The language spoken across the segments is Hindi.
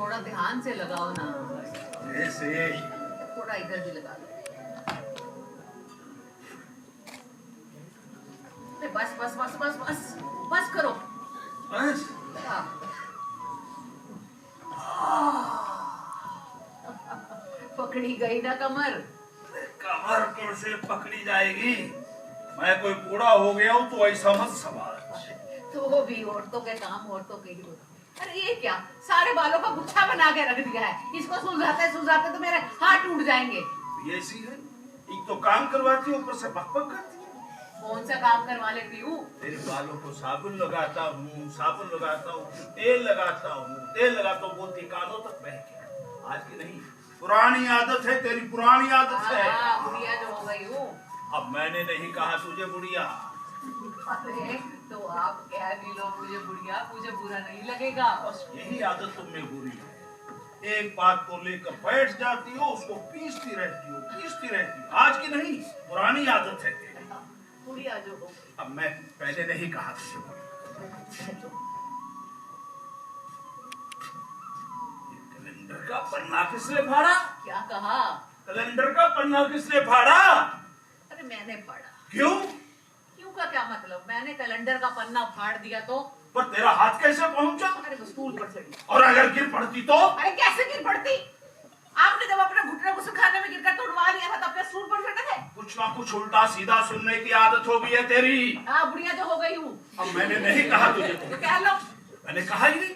थोड़ा ध्यान से लगाओ ना। ऐसे थोड़ा इधर भी लगा लो। बस बस बस बस बस बस करो। बस पकड़ी गई ना कमर। कमर कैसे पकड़ी जाएगी? मैं कोई बूढ़ा हो गया हूँ तो ऐसा मत समझ। तो वो भी औरतों के काम औरतों के ही होते। अरे ये क्या, सारे बालों का गुच्छा बना के रख दिया है। इसको सुलझाते तो मेरे हाथ टूट जाएंगे। ये ऐसी है, एक तो काम करवाती है ऊपर से बकबक करती है। कौन सा काम करवा लेती हूँ? तेरे बालों को साबुन लगाता हूँ, तेल लगाता हूँ, बोलती कानों तक बह गया। आज की नहीं, पुरानी आदत है तेरी, पुरानी आदत है। बुढ़िया जो हो गई हूँ। अब मैंने नहीं कहा तुझे बुढ़िया। अरे तो आप कह भी लो मुझे बुढ़िया, मुझे बुरा नहीं लगेगा। बस यही आदत तुम में बुरी है। एक बात को लेकर बैठ जाती हो, उसको पीसती रहती हो। आज की नहीं, पुरानी आदत है तेरी। बुढ़िया जो हो। अब मैं पहले नहीं कहा तुझे। कैलेंडर का पन्ना किसने फाड़ा? क्या कहा? कैलेंडर का पन्ना किसने फाड़ा? अरे मैंने फाड़ा। क्यों? क्यों का क्या मतलब? मैंने कैलेंडर का पन्ना फाड़ दिया तो? पर तेरा हाथ कैसे पहुंचा? अरे वो स्टूल पर चढ़ी। और अगर गिर पड़ती तो? अरे कैसे गिर पड़ती? आपने जब अपने घुटने को सुखाने में गिरकर तोड़वा लिया था, तब अपने स्टूल पर चढ़े थे। कुछ ना कुछ उल्टा सीधा सुनने की आदत हो गई है तेरी। हाँ, बुढ़िया जो हो गई हूँ। अब मैंने नहीं कहा तुझे। तो कह लो। मैंने कहा ही नहीं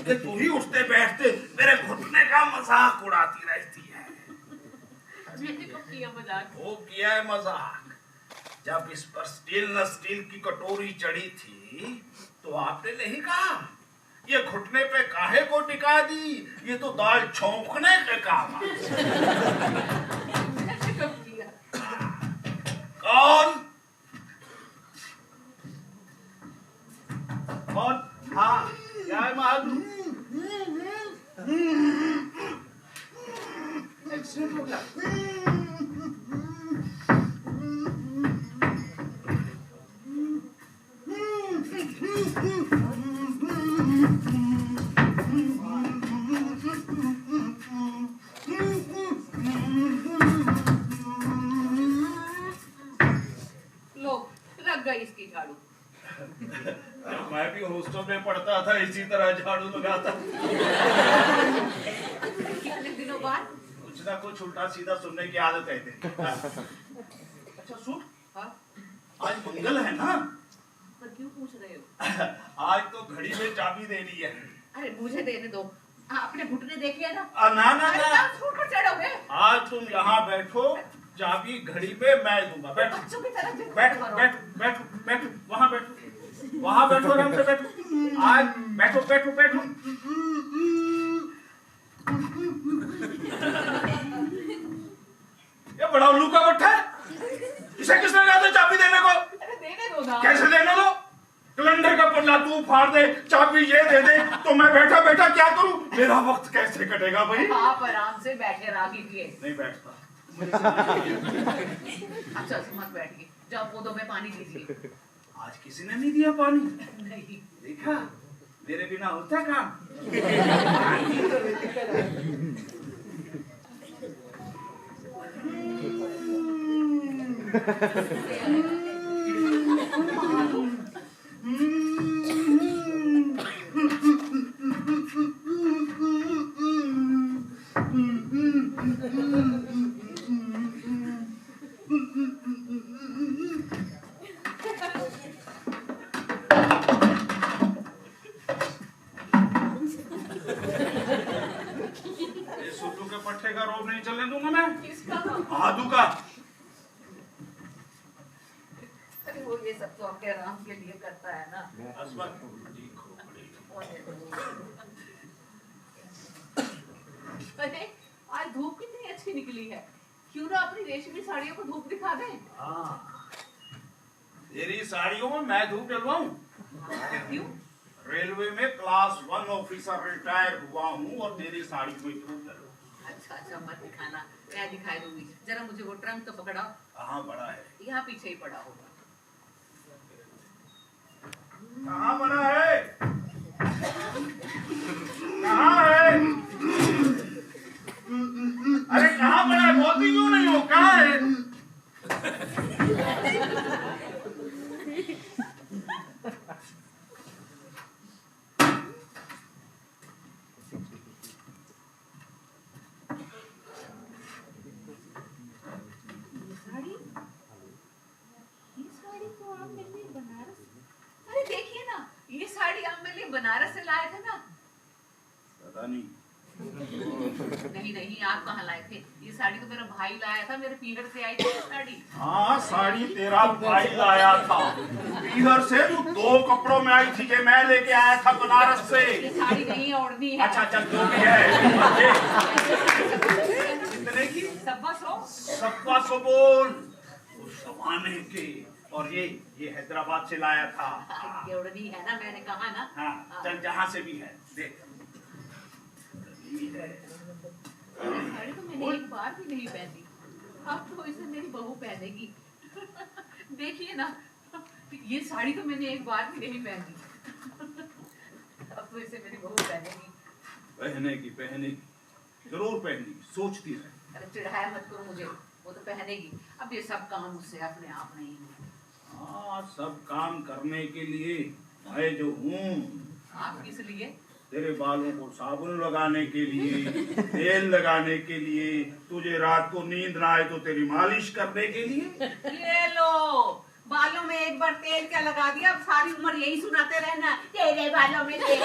कि तू ही उठते बैठते मेरे घुटने का मजाक उड़ाती रहती है। किया मजाक। वो किया है मजाक। जब इस पर स्टील की कटोरी चढ़ी थी तो आपने नहीं कहा ये घुटने पे काहे को टिका दी, ये तो दाल छौंकने के काम है। कौन? हाँ, क्या है मालूम? एक्सीडेंट हो गया। इसकी झाड़ू। मैं भी हॉस्टल में पढ़ता था, इसी तरह झाड़ू लगाता। कितने दिनों बाद? कुछ ना कुछ उल्टा सीधा सुनने की आदत है तेरी। अच्छा सुन, आज मंगल है ना? पर क्यों पूछ रहे हो? आज तो घड़ी में चाबी देनी है। अरे मुझे देने दो, आपने घुटने देख लिया ना? ना ना ना, पर चढ़ोगे। आज तुम यहाँ बैठो, चाबी घड़ी में मैं दूंगा। बैठो बच्चों की तरह बैठो बैठो बैठो बैठो, वहाँ बैठो आराम से बैठो। आज बैठो बैठो बैठो। ये बड़ा उल्लू का मट्ठा है, इसे किसने कहा था चाबी देने को? अरे देने दो ना। कैसे देने दो? कैलेंडर का पन्ना तू फाड़ दे, चाबी ये दे दे, तो मैं बैठा बैठा क्या करूं? मेरा वक्त कैसे कटेगा भाई? आप आराम से बैठे रहा कीजिए। नहीं बैठता। अच्छा मत बैठिए, जाओ पौधों में पानी दीजिए। आज किसी ने नहीं दिया पानी? नहीं। देखा, मेरे बिना होता काम। पट्टे का रोब नहीं चलने दूंगा मैं। किसका? आदू का। अरे वो ये सब तो आपके आराम के लिए करता है ना। अरे आज धूप कितनी अच्छी निकली है, क्यों ना अपनी रेशमी साड़ियों को धूप दिखा दें? हाँ, तेरी साड़ियों में मैं धूप डलवाऊं? क्यों? रेलवे में क्लास 1 ऑफिसर रिटायर हुआ हूँ और तेरी साड़ी में धूप डलवाऊं। अच्छा मत दिखाना, मैं दिखाई दूंगी। जरा मुझे वो ट्रंक तो पकड़ाओ। कहाँ पड़ा है? यहाँ पीछे ही पड़ा होगा। कहाँ पड़ा है? कहाँ बनारस से लाए थे ना? पता नहीं। नहीं नहीं, आप कहाँ लाए थे? ये साड़ी तो मेरा भाई लाया था, मेरे पीहर से आई थी ये साड़ी। हाँ, साड़ी तेरा भाई लाया था पीहर से। तू 2 कपड़ों में आई थी कि मैं लेके आया था बनारस से। ये साड़ी नहीं है, ओढ़नी है। अच्छा चल, जो भी है। कितने की? 125 बोल उस जमाने के। और ये हैदराबाद से लाया था। ये ओढ़नी है ना, मैंने कहा ना। हाँ चल, जहाँ से भी है देख। साड़ी तो मैंने एक बार भी नहीं पहनी, अब तो इसे मेरी बहू पहनेगी। देखिए ना, ये साड़ी तो मैंने एक बार भी नहीं पहनी, अब तो इसे मेरी बहू पहनेगी। पहनेगी जरूर पहनेगी, सोचती रहे। अरे चिढ़ाया मत करो मुझे, वो तो पहनेगी। अब ये सब काम मुझसे अपने आप नहीं है। हाँ, सब काम करने के लिए मैं जो हूँ। आप किस लिए? तेरे बालों को साबुन लगाने के लिए, तेल लगाने के लिए, तुझे रात को नींद ना आए तो तेरी मालिश करने के लिए। ले लो, बालों में एक बार तेल क्या लगा दिया, अब सारी उम्र यही सुनाते रहना, तेरे बालों में तेल।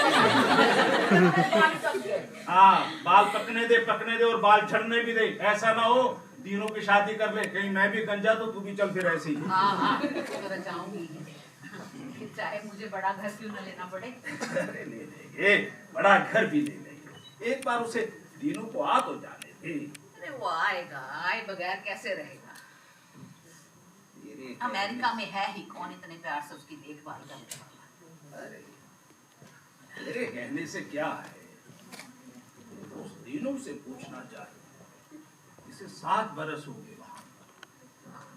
हाँ, बाल पकने दे और बाल झड़ने भी दे। ऐसा ना हो तीनों की शादी कर ले, कहीं मैं भी गंजा तो तू भी चल फिर ऐसे ही। हाँ, तो जाऊंगी, चाहे मुझे बड़ा घर क्यों न लेना पड़े। अरे ले लेंगे, बड़ा घर भी ले लेंगे। एक बार उसे तीनों को आ तो जाने दे। अरे वो आएगा, आए बगैर कैसे रहेगा? अमेरिका में है ही कौन इतने प्यार से उसकी देखभाल करने वाला। अरे तेरे कहने से क्या है, उस तीनों से पूछना चाहिए। इसे 7 बरस हो गए वहां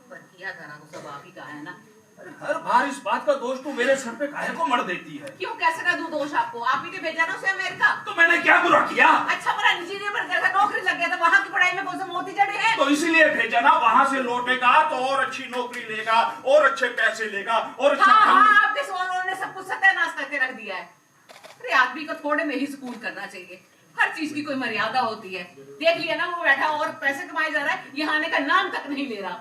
पर किया करा तो सब आप ही का है ना। हर बार इस बात का दोष तू मेरे सर पे काहे को मर देती है? क्यों, कैसे का दूं दोष आपको? आप ही ने भेजा ना उसे अमेरिका। तो मैंने क्या बुरा किया? अच्छा बुरा इंजीनियर बन गया था, नौकरी लग गया था, वहाँ की पढ़ाई में कौन से मोती जड़े हैं? तो इसीलिए भेजा ना, वहां से लौटेगा तो और अच्छी नौकरी लेगा और अच्छे पैसे लेगा और अच्छा हाँ, आपके सोनों ने सब कुछ सत्यानाश करके रख दिया है। अरे आदमी को थोड़े में ही सुकून करना चाहिए, हर चीज की कोई मर्यादा होती है। देख लिया ना, वो बैठा और पैसे कमाए जा रहा है, यहाँ आने का नाम तक नहीं ले रहा।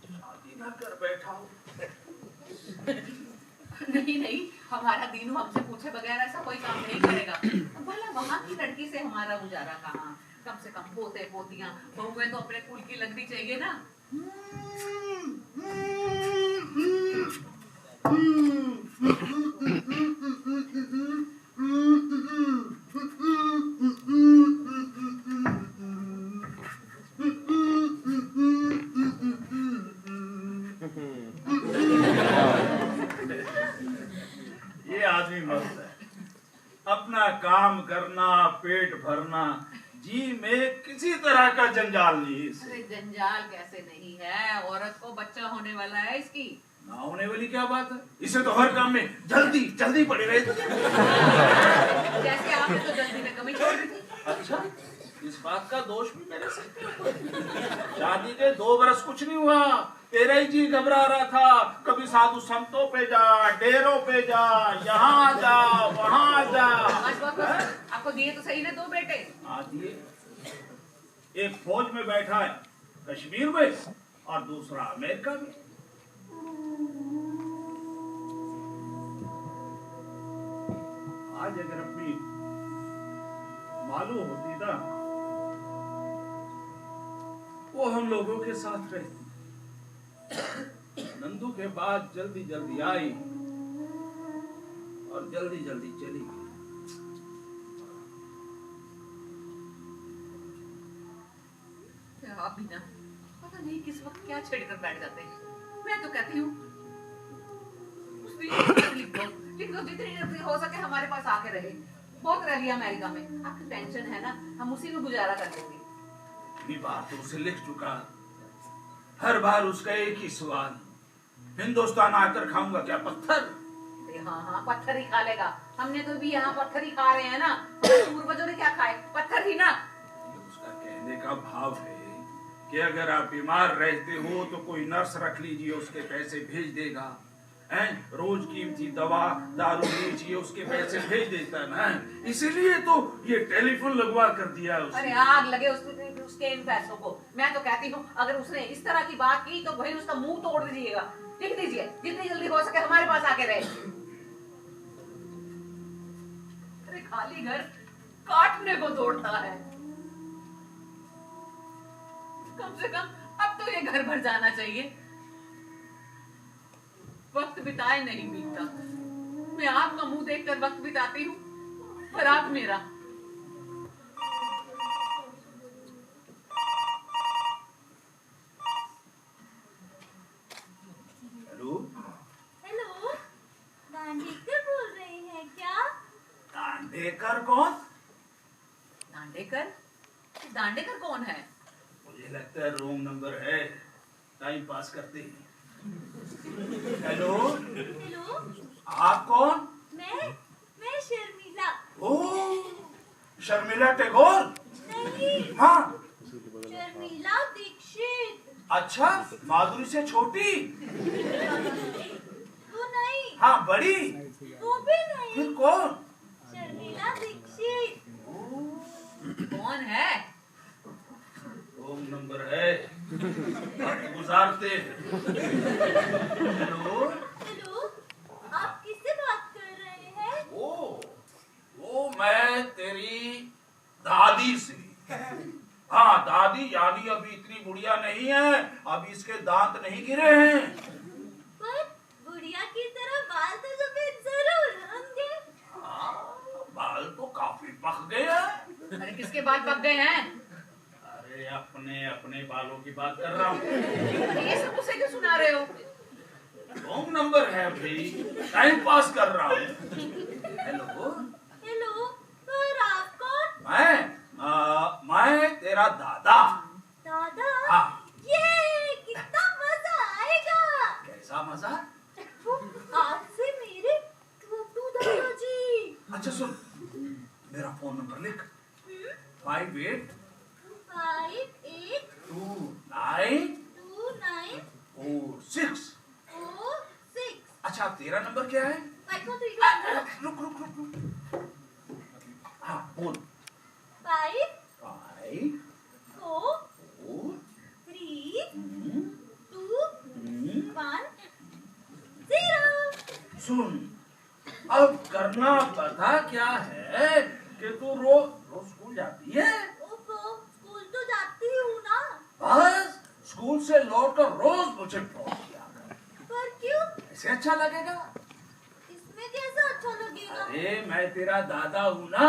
शादी ना कर बैठा हूँ। नहीं नहीं, हमारा दीनू हमसे पूछे बगैर ऐसा कोई काम नहीं करेगा। भला वहाँ की लड़की से हमारा गुजारा कहाँ? कम से कम पोते पोतियां बहुएं तो अपने कुल की लगनी चाहिए ना। ये आदमी मस्त है, अपना काम करना, पेट भरना, जी में किसी तरह का जंजाल नहीं इसे। अरे जंजाल कैसे नहीं है, औरत को बच्चा होने वाला है इसकी। ना होने वाली क्या बात है, इसे तो हर काम में जल्दी जल्दी पड़ी रहती है। जैसे आपने तो जल्दी में कमी छोड़ दी थी। अच्छा, इस बात का दोष भी मेरे से? शादी के 2 बरस कुछ नहीं हुआ, तेरा ही जी घबरा रहा था। कभी साधु संतों पे जा, डेरों पे जा, यहाँ जा वहाँ जा। आपको दिए तो सही ने 2 बेटे। हाँ दिए, एक फौज में बैठा है कश्मीर में और दूसरा अमेरिका में। आज अगर अपनी मालूम होती ना, वो हम लोगों के साथ रहती। नंदू के बाद जल्दी जल्दी आई और जल्दी जल्दी चली गई। आप भी ना पता नहीं किस वक्त क्या छेड़कर बैठ जाते हैं। मैं तो कहती हूँ लिख दो जितनी जल्दी हो सके हमारे पास आके रहे। बहुत रह लिया अमेरिका में, आपकी पेंशन है ना, हम उसी में गुजारा कर लेंगे। इतनी बार तो उसे लिख चुका, हर बार उसका एक ही सवाल, हिंदुस्तान आकर खाऊंगा क्या पत्थर? हाँ हाँ, पत्थर ही खा लेगा। हमने तो भी यहाँ पत्थर ही खा रहे हैं ना, पूर्वजों ने क्या खाए? पत्थर ही ना। उसका कहने का भाव है कि अगर आप बीमार रहते हो तो कोई नर्स रख लीजिए, उसके पैसे भेज देगा। रोज कीमती दवा दारू लीजिए, उसके पैसे भेज देता ना। इसीलिए तो ये टेलीफोन लगवा कर दिया उसने। अरे आग लगे उसके इन पैसों को। मैं तो कहती कहती हूँ अगर उसने इस तरह की बात की तो भाई उसका मुंह तोड़ दीजिएगा। लिख दीजिए जितनी जल्दी हो सके हमारे पास आके रहे। अरे खाली घर काटने को दौड़ता है। कम से कम अब तो ये घर भर जाना चाहिए। वक्त बिताए नहीं बीतता। मैं आपका मुंह देखकर वक्त बिताती हूँ पर आप मेरा। हेलो हेलो, दांडेकर बोल रहे हैं क्या? दांडेकर कौन? दांडेकर? दांडेकर कौन है? मुझे लगता है रोंग नंबर है, टाइम पास करते हैं। हेलो हेलो, आप कौन? मैं शर्मिला। ओह शर्मिला टैगोर। नहीं, हाँ शर्मिला दीक्षित। अच्छा माधुरी से छोटी? वो नहीं, हाँ बड़ी? वो भी नहीं। फिर कौन? शर्मिला दीक्षित। कौन है? रोंग नंबर है, वक्त गुजारते हैं। हेलो हेलो, आप किससे बात कर रहे हैं? वो मैं तेरी दादी से। हाँ दादी यानी अभी इतनी बुढ़िया नहीं है, अभी इसके दांत नहीं गिरे हैं। पर बुढ़िया की तरह बाल तो सफेद जरूर होंगे। हाँ, बाल तो काफी पक गए हैं। अरे किसके बाल पक गए हैं? अरे अपने अपने बालों की बात कर रहा हूँ। ये सब मुझसे क्यों सुना रहे हो? रॉन्ग नंबर है भाई, टाइम पास कर रहा हूँ। हेलो हेलो, पर आप कौन? मैं तेरा दादा। दादा? हाँ। ये कितना मजा आएगा। कैसा मजा? आज से मेरे टूटू दादाजी। अच्छा सुन, मेरा फोन नंबर लिख। 58 29 46। अच्छा तेरा नंबर क्या है? रुक रुक रुक रुक। हाँ बोल। 5 4 सुन, अब करना पता क्या है कि तू रोज स्कूल जाती है? स्कूल तो जाती हूँ ना। बस स्कूल से लौट कर रोज मुझे फोन किया कर। पर क्यों? ऐसे अच्छा लगेगा? इसमें कैसा अच्छा लगेगा? अरे मैं तेरा दादा हूँ ना,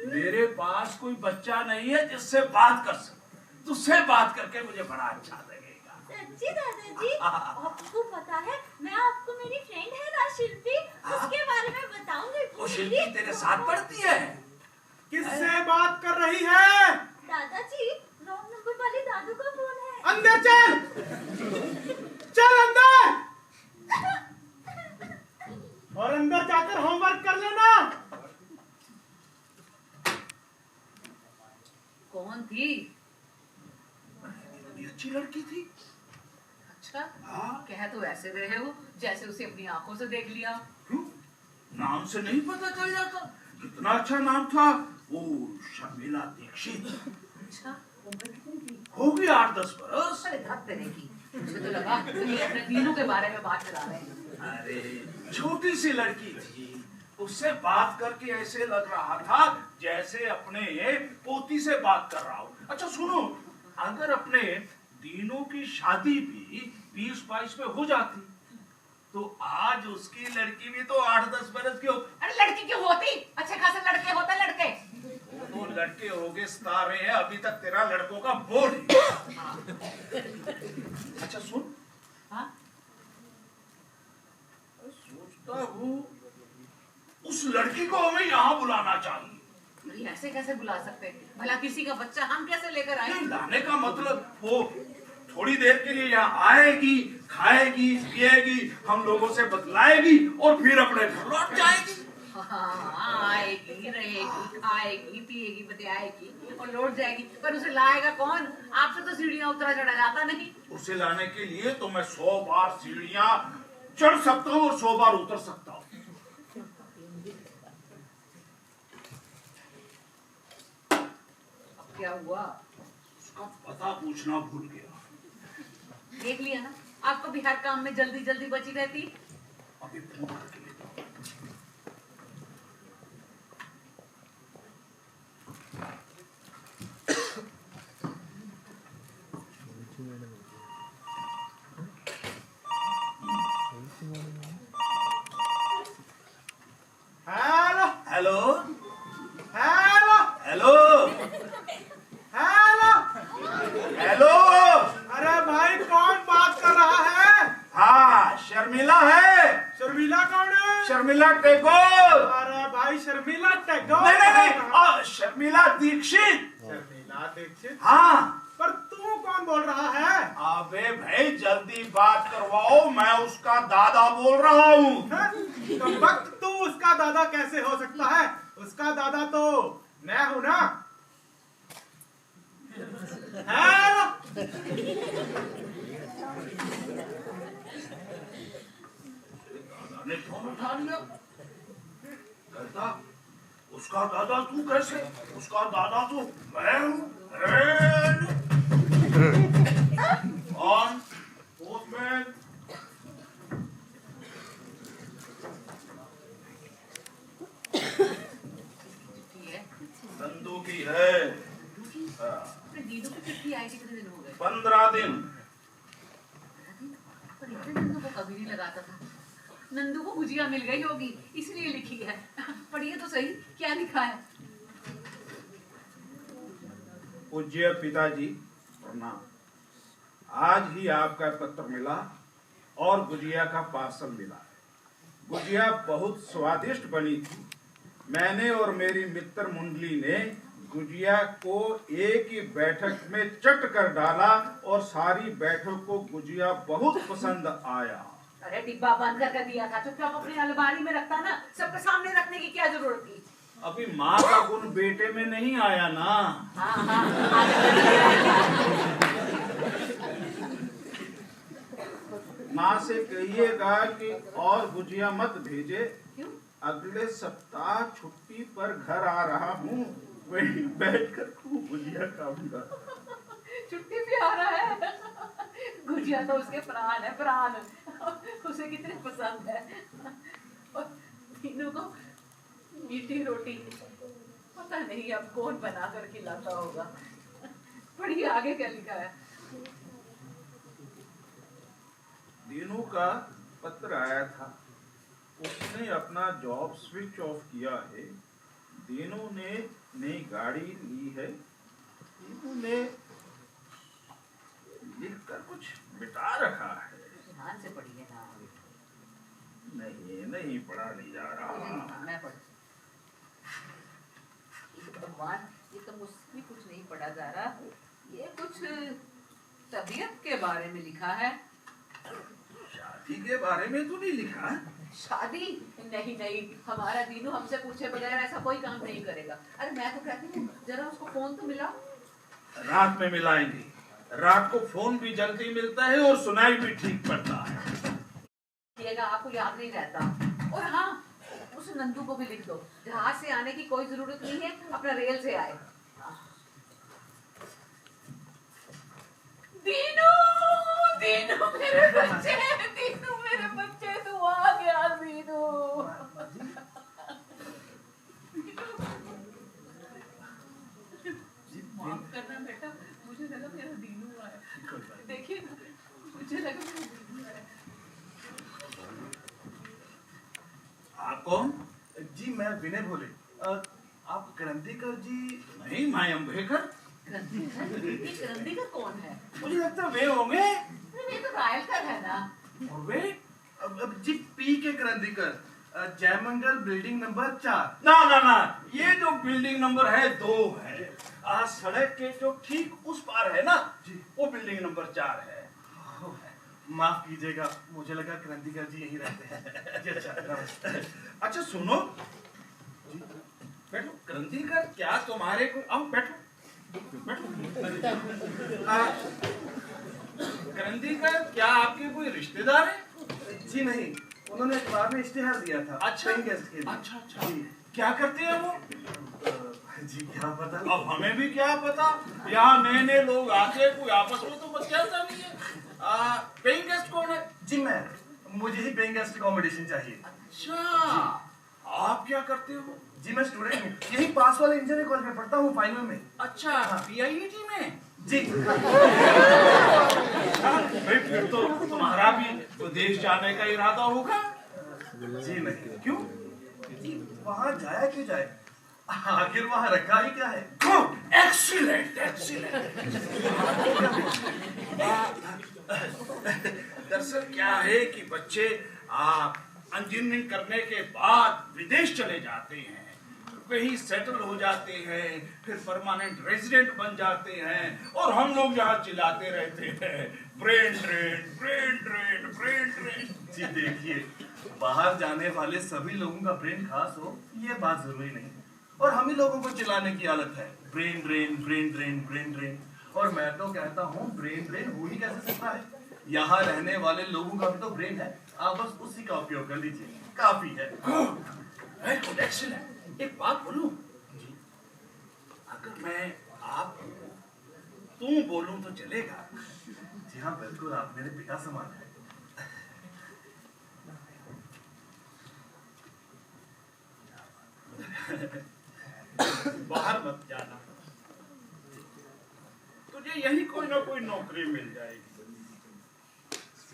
मेरे पास कोई बच्चा नहीं है जिससे बात कर सकूं। तुझसे बात करके मुझे बड़ा अच्छा लगेगा। सच्ची दादाजी? आपको पता है मैं आपको मेरी फ्रेंड है ना शिल्पी, उसके बारे में बताऊंगी। वो शिल्पी तेरे साथ पढ़ती है? किससे बात कर रही है? दादाजी, रॉन्ग नंबर वाले दादू का फोन है। अंदर चल, चल अंदर, और अंदर जाकर होमवर्क कर लेना। कौन थी? बड़ी अच्छी लड़की थी। अच्छा हाँ। कह तो ऐसे रहे हो जैसे उसे अपनी आंखों से देख लिया। क्यों? नाम से नहीं पता चल जाता? कितना अच्छा नाम था वो, शर्मिला दीक्षित। अच्छा उम्र कितनी थी? होगी 8-10 बरस। अरे धक देने की, मुझे तो लगा तुम ये अपने दीनों के बारे में बात करा रहे हैं। अरे छोटी सी लड़की थी, उससे बात करके ऐसे लग रहा था जैसे अपने पोती से बात कर रहा हूँ। अच्छा सुनो, अगर अपने दीनों की शादी भी 20-22 में हो जाती तो आज उसकी लड़की भी तो 8-10 बरस की हो। अरे लड़की क्यों होती? अच्छे खासे लड़के होते लड़के। वो लड़के हो गए सितारे हैं, अभी तक तेरा लड़कों का बोल ही। अच्छा सुन, हाँ? सोचता हूँ उस लड़की को हमें यहाँ बुलाना चाहिए। अरे ऐसे कैसे बुला सकते? भला किसी का बच्चा हम कैसे लेकर आए? नहीं, लाने का मतलब वो थोड़ी देर के लिए यहाँ आएगी, खाएगी, पिएगी, हम लोगों से बतलाएगी और फिर अपने घर लौट जाएगी। हाँ, आएगी, रहेगी, खाएगी, पिएगी, बतियाएगी और लौट जाएगी। पर उसे लाएगा कौन? आपसे तो सीढ़ियाँ उतरा चढ़ा जाता नहीं। उसे लाने के लिए तो मैं 100 बार सीढ़ियाँ चढ़ सकता हूँ और 100 बार उतर सकता हूँ। क्या हुआ? उसका पता पूछना भूल गया। देख लिया ना, आपको भी हर काम में जल्दी जल्दी बची रहती। अभी फोन करके लेता हूं। Hello hello hello hello hello. Hello. अरे भाई कौन बात कर रहा है? हाँ, शर्मिला है। शर्मिला कौन है? शर्मिला टैगोर। अरे भाई शर्मिला टैगोर। नहीं, शर्मिला दीक्षित। शर्मिला दीक्षित? हाँ। पर तू कौन बोल रहा है? अबे भाई जल्दी बात करवाओ, मैं उसका दादा बोल रहा हूँ। तो वक्त तू उसका दादा कैसे हो सकता है? उसका दादा तो मैं हूं ना। हेलो। दादा ने फोन उठा लिया। कहता उसका दादा तू कैसे? उसका दादा तो मैं हूँ। कौन? पोस्टमैन। नंदू की है। दीदू की चिट्ठी आई कितने दिन हो गए? 15 दिन। पर इतने दिन तो वो कभी नहीं लगाता था। नंदू को गुजिया मिल गई होगी इसलिए लिखी है। पढ़िए तो सही क्या लिखा है। पूज्य पिताजी प्रणाम। आज ही आपका पत्र मिला और गुजिया का पार्सल मिला है। गुजिया बहुत स्वादिष्ट बनी थी। मैंने और मेरी मित्र मुंडली ने गुजिया को एक ही बैठक में चट कर डाला और सारी बैठक को गुजिया बहुत पसंद आया। अरे डिब्बा बंद करके दिया था, चुपचाप अपनी अलमारी में रखता ना, सबके सामने रखने की क्या जरूरत थी। अभी माँ का गुण बेटे में नहीं आया ना। हाँ, माँ से कहिएगा कि और गुजिया मत भेजे। क्यों? अगले सप्ताह छुट्टी पर घर आ रहा हूँ, वहीं बैठकर खूब गुजिया खाऊंगा। छुट्टी पे आ रहा है। गुजिया तो उसके प्राण है, प्राण। उसे कितने पसंद है। और तीनों को मीठी रोटी पता नहीं अब कौन बना कर खिलाता होगा। पढ़िए आगे क्या लिखा है। दीनू का पत्र आया था। उसने अपना जॉब स्विच ऑफ किया है। दीनू ने नई गाड़ी ली है। दीनू ने लिखकर कुछ मिटा रखा है। ध्यान से पढ़िए ना। नहीं पढ़ा नहीं जा रहा। मैं पढ़। भगवान, ये तो मुझसे कुछ नहीं पढ़ा जा रहा। ये कुछ तबीयत के बारे में लिखा है। शादी के बारे में तो नहीं लिखा। शादी? नहीं, हमारा दीनू हमसे पूछे बगैर ऐसा कोई काम नहीं करेगा। अरे मैं तो कहती हूँ जरा उसको फोन तो मिला। रात में मिलाएंगे। रात को फोन भी जल्दी मिलता है और सुनाई भी ठीक पड़ता है। आपको याद नहीं रहता। और हाँ, उस नंदू को भी लिख दो, जहाज से आने की कोई जरूरत नहीं है, अपना रेल से आए। दीनू, दीनू मेरे बच्चे, दीनू मेरे बच्चे, तू आ गया दीनू। माफ करना बेटा, मुझे लगा मेरा दीनू आया। देखिए ना, मुझे लगा मेरा दीनू आया। आप कौन? जी मैं विनय भोले। आप करंदीकर जी? नहीं, मैं अम्बेकर। ये करंदीकर कौन है? मुझे लगता है वे होंगे। अरे ये तो रायलकर है ना। और वे? अब जी पी के करंदीकर, जयमंगल बिल्डिंग नंबर 4। ना, ये जो बिल्डिंग नंबर है 2 है। सड़क के जो ठीक उस पार है ना जी, वो बिल्डिंग नंबर 4 है। माफ कीजिएगा, मुझे लगा करंदीकर जी यहीं रहते हैं। जी अच्छा। अच्छा सुनो जी, बैठो। करंदीकर क्या तुम्हारे को, आओ बैठो। करंदीकर क्या आपके कोई रिश्तेदार है? जी नहीं, उन्होंने अखबार में इश्तिहार दिया था। अच्छा। पेइंग गेस्ट के लिए। अच्छा। क्या करते हैं वो? जी क्या पता। अब हमें भी क्या पता, यहाँ नए नए लोग आते, कोई आपस में तो बतियाता नहीं है। पेइंग गेस्ट कौन है? जी मैं, मुझे ही पेइंग गेस्ट अकोमोडेशन चाहिए। अच्छा, आप क्या करते हो? जी मैं स्टूडेंट हूँ, यही पास वाले इंजीनियरिंग कॉलेज में पढ़ता हूँ, फाइनल में। अच्छा, पीआईटी में? जी भाई फिर तो तुम्हारा भी विदेश जाने का इरादा होगा। जी नहीं। क्यों? जी वहाँ जाया क्यों जाए, आखिर वहाँ रखा ही क्या है। Excellent excellent. दरअसल क्या है कि बच्चे इंजीनियरिंग करने के बाद विदेश चले जाते हैं, वहीं सेटल हो जाते हैं, फिर परमानेंट रेजिडेंट बन जाते हैं, और हम लोग यहाँ चिल्लाते रहते हैं brain drain brain drain brain drain. जी देखिए, बाहर जाने वाले सभी लोगों का ब्रेन खास हो ये बात जरूरी नहीं, और हम ही लोगों को चिल्लाने की आदत है brain drain brain drain brain drain. और मैं तो कहता हूँ ब्रेन ड्रेन हो ही कैसे सकता है, यहाँ रहने वाले लोगों का भी तो ब्रेन है, आप बस उसी का उपयोग कर लीजिए, काफी है। एक्सीलेंट। एक बात बोलूं जी, अगर मैं आप तुम बोलूं तो चलेगा? जी हाँ बिल्कुल, आप मेरे पिता समान है। बाहर मत जाना, तुझे यही कोई ना कोई नौकरी मिल जाएगी।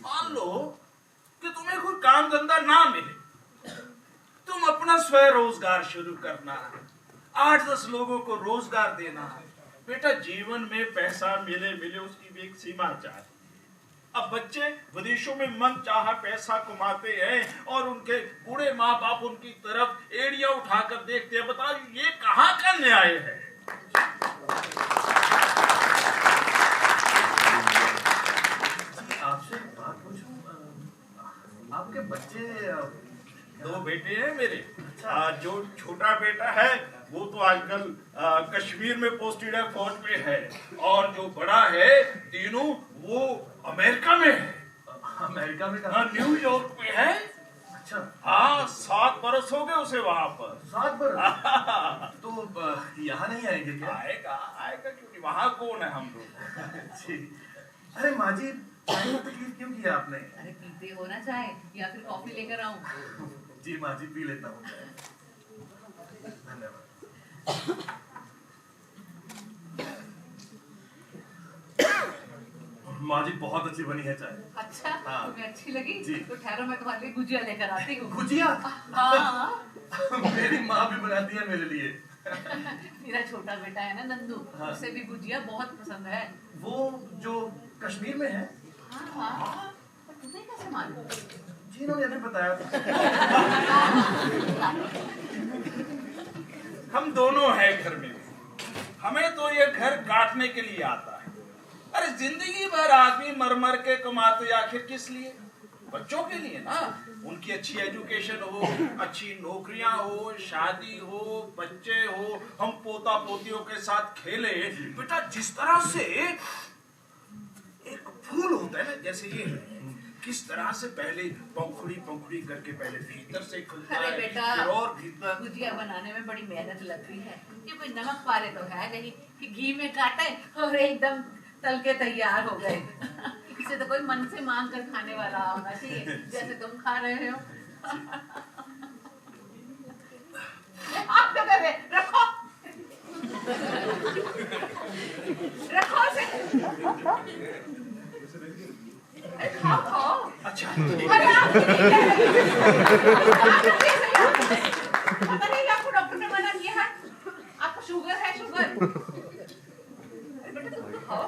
मान लो कि तुम्हें कोई काम धंधा ना मिले, तुम अपना स्वरोजगार शुरू करना, 8-10 लोगों को रोजगार देना। बेटा जीवन में पैसा मिले मिले उसकी भी एक सीमा चाहिए। अब बच्चे विदेशों में मन चाहा पैसा कमाते हैं और उनके बूढ़े माँ बाप उनकी तरफ एड़ियां उठाकर देखते हैं। बताओ ये कहाँ का न्याय है? आपसे एक बात पूछूं, आपके बच्चे 2 बेटे हैं मेरे। जो छोटा बेटा है वो तो आजकल कश्मीर में पोस्टेड है, फौज में है, और जो बड़ा है तीनों वो अमेरिका में है। अमेरिका में कहा? हाँ, न्यूयॉर्क में है। अच्छा, हाँ, 7 बरस हो गए उसे वहां पर। 7 बरस? तो यहाँ नहीं आएंगे क्या? आएगा आएगा, क्योंकि वहां कौन है हम लोग। जी। अरे माँ जी, चाय में तकलीफ क्यों किया आपने? अरे पीते हो ना चाय, या फिर कॉफी लेकर आऊं? जी माँ जी, पी लेता हूँ। धन्यवाद। माँ जी बहुत अच्छी बनी है चाय। अच्छा, हाँ। तुम्हें अच्छी लगी? जी। तो ठहरो, मैं तुम्हारे लिए गुजिया लेकर आती हूँ। गुजिया? हाँ। मेरी माँ भी बनाती है मेरे लिए। मेरा छोटा बेटा है ना नंदू, हाँ। उसे भी गुजिया बहुत पसंद है। वो जो कश्मीर में है? हाँ हाँ, पर तुम्हें कैसे मालूम? जी इन्होंने अभी बताया था। हम दोनों हैं घर में, हमें तो ये घर काटने के लिए आता है। अरे जिंदगी भर आदमी मर मर के कमाते आखिर किस लिए? बच्चों के लिए ना, उनकी अच्छी एजुकेशन हो, अच्छी नौकरियां हो, शादी हो, बच्चे हो, हम पोता पोतियों के साथ खेले। बेटा जिस तरह से एक फूल होता है ना, जैसे ये किस तरह से पहले पंखुड़ी करके पहले भीतर से खुलता अरे है, बेटा, फिर और भीतर। गुजिया बनाने में बड़ी मेहनत लगती है। ये कोई नमक पारे तो है नहीं कि घी में काटे और एकदम तल के तैयार हो गए। इसे तो कोई मन से मांग कर खाने वाला होना चाहिए, जैसे तुम खा रहे हो। आप क्या कर रहे? रखो रखो उसे। अरे खाओ खाओ। अच्छा अरे आप पता नहीं आपको डॉक्टर ने मना किया है, आपको शुगर है, शुगर। अरे बेटा तुम तो खाओ।